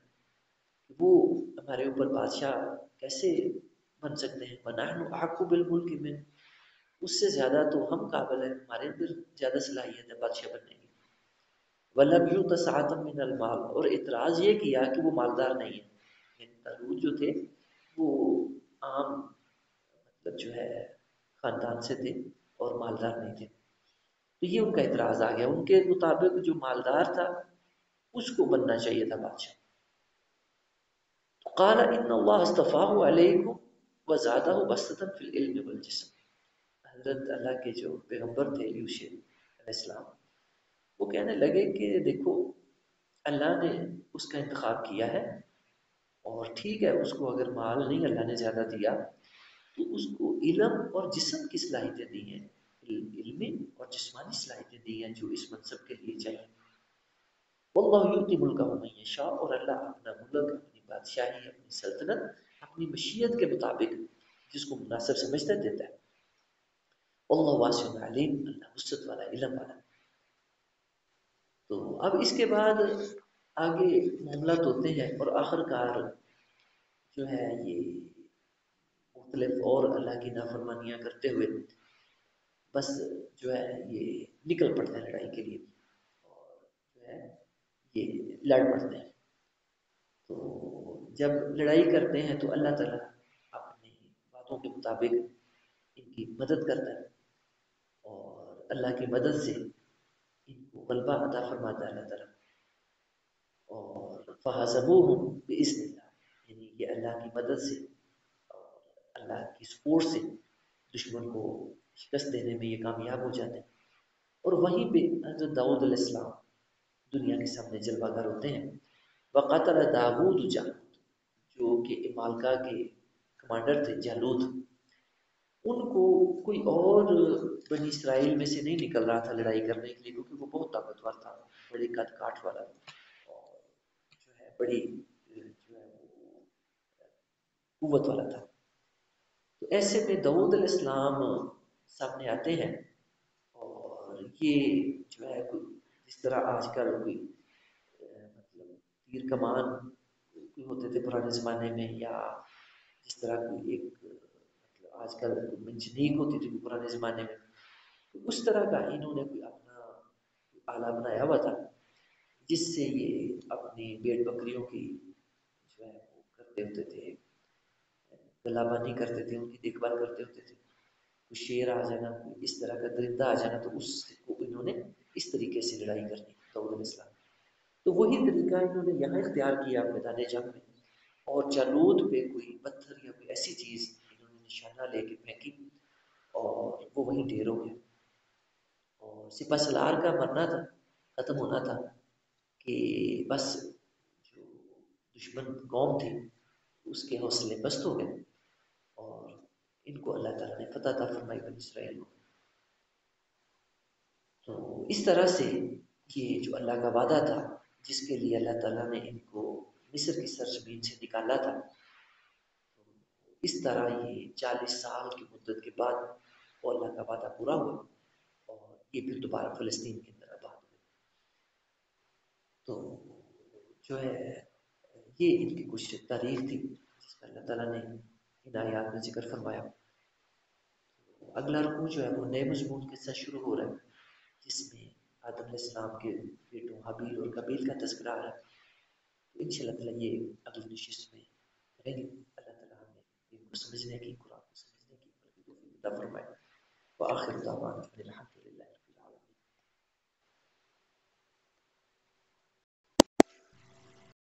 وہ ہمارے اوپر بادشاہ کیسے بن سکتے ہیں. ونحن احق بالملک من، اس سے زیادہ تو ہم قابل ہیں، ہمارے اندر زیادہ صلاحیت ہے بادشاہ بننے کی. ولم یؤت سعۃ من المال، اور اعتراض یہ کیا کہ وہ مالدار نہیں ہے. یعنی طالوت جو تھے وہ عام مطلب جو ہے خاندان سے تھے اور مالدار نہیں تھے. تو یہ ان کا اعتراض آ گیا. ان کے مطابق جو مالدار تھا اس کو بننا چاہیے تھا بادشاہ. قال ان اللہ اصطفاہ علیکم وزادہ بسطۃ فی العلم والجسم. حضرت اللہ کے جو پیغمبر تھے یوشع علیہ السلام وہ کہنے لگے کہ دیکھو اللہ نے اس کا انتخاب کیا ہے اور ٹھیک ہے اس کو اگر مال نہیں اللہ نے زیادہ دیا تو اس کو علم اور جسم کی صلاحیتیں دی ہیں، علمی اور جسمانی صلاحیتیں دی ہیں جو اس منصب کے لیے چاہیے۔ واللہ یؤتی ملکہ من یشاء، اور اللہ اپنا ملک، اپنی بادشاہی، اپنی سلطنت اپنی مشیت کے مطابق جس کو مناسب سمجھتا ہے دیتا ہے۔ واللہ واسع علیم، اللہ وسعت والا، علم والا۔ تو اب اس کے بعد آگے معاملات ہوتے ہیں، اور آخر کار جو ہے یہ مختلف اور اللہ کی نافرمانیاں کرتے ہوئے بس جو ہے یہ نکل پڑتے ہیں لڑائی کے لیے، اور جو ہے یہ لڑ پڑتے ہیں۔ تو جب لڑائی کرتے ہیں تو اللہ تعالیٰ اپنی باتوں کے مطابق ان کی مدد کرتا ہے، اور اللہ کی مدد سے ان کو غلبہ عطا فرماتا ہے اللہ تعالیٰ۔ اور فَحَاسَبُوهُمْ بِإِذْنِ اللَّهِ، یعنی یہ اللہ کی مدد سے اور اللہ کی سپورٹ سے دشمن کو شکست دینے میں یہ کامیاب ہو جاتے ہیں۔ اور وہیں پہ حضرت داؤد علیہ السلام دنیا کے سامنے جلوہ گر ہوتے ہیں۔ وقتل داود جالوت، جو کہ امالکا کے کمانڈر تھے جالوت، ان کو کوئی اور بنی اسرائیل میں سے نہیں نکل رہا تھا لڑائی کرنے کے لیے، کیونکہ وہ بہت طاقتور تھا، بڑے قد کاٹ والا، اور جو ہے بڑی جو ہے وہ قوت والا تھا۔ تو ایسے میں داؤد علیہ السلام سامنے آتے ہیں، اور یہ جو ہے کوئی جس طرح آج کل کوئی مطلب تیر کمان کوئی ہوتے تھے پرانے زمانے میں، یا جس طرح کوئی ایک مطلب آج کل منجنیق ہوتی تھی پرانے زمانے میں، تو اس طرح کا انہوں نے کوئی اپنا آلہ بنایا ہوا تھا جس سے یہ اپنی بھیڑ بکریوں کی جو ہے وہ کرتے ہوتے تھے، گلہ بانی کرتے تھے، ان کی دیکھ بھال کرتے ہوتے تھے۔ کوئی شیر آ جانا، کوئی اس طرح کا درندہ آ جانا، تو اس کو انہوں نے اس طریقے سے لڑائی کرنی داؤد علیہ السلام۔ تو وہی طریقہ انہوں نے یہاں اختیار کیا میدان جنگ میں، اور جالوت پہ کوئی پتھر یا کوئی ایسی چیز انہوں نے نشانہ لے کے پھینکی، اور وہ وہیں ڈھیر ہو گیا۔ اور سپہ سالار کا مرنا تھا، ختم ہونا تھا، کہ بس جو دشمن قوم تھی اس کے حوصلے پست ہو گئے، اور ان کو اللہ تعالیٰ نے فتح عطا فرمائی بنی اسرائیل کو۔ تو اس طرح سے یہ جو اللہ کا وعدہ تھا جس کے لیے اللہ تعالیٰ نے ان کو مصر کی سرزمین سے نکالا تھا، اس طرح یہ 40 سال کی مدت کے بعد وہ اللہ کا وعدہ پورا ہوا، اور یہ پھر دوبارہ فلسطین کے اندر آباد ہوئے۔ تو جو ہے یہ ان کی کچھ تاریخ تھی جس کا اللہ تعالیٰ نے ان آیات میں ذکر فرمایا۔ اگلا رکوع جو ہے وہ نئے مضمون کے ساتھ شروع ہو رہا ہے، جس میں آدم علیہ السلام کے بیٹوں حابیل اور قابیل کا تذکرہ آ رہا ہے۔ تو انشاءاللہ تعالیٰ یہ اگلی نشست میں کریں گے۔ اللہ تعالیٰ ہمیں دین کو سمجھنے کی، قرآن کو سمجھنے کی توفیق عطا فرمائے۔ وآخر دعوانا الحمد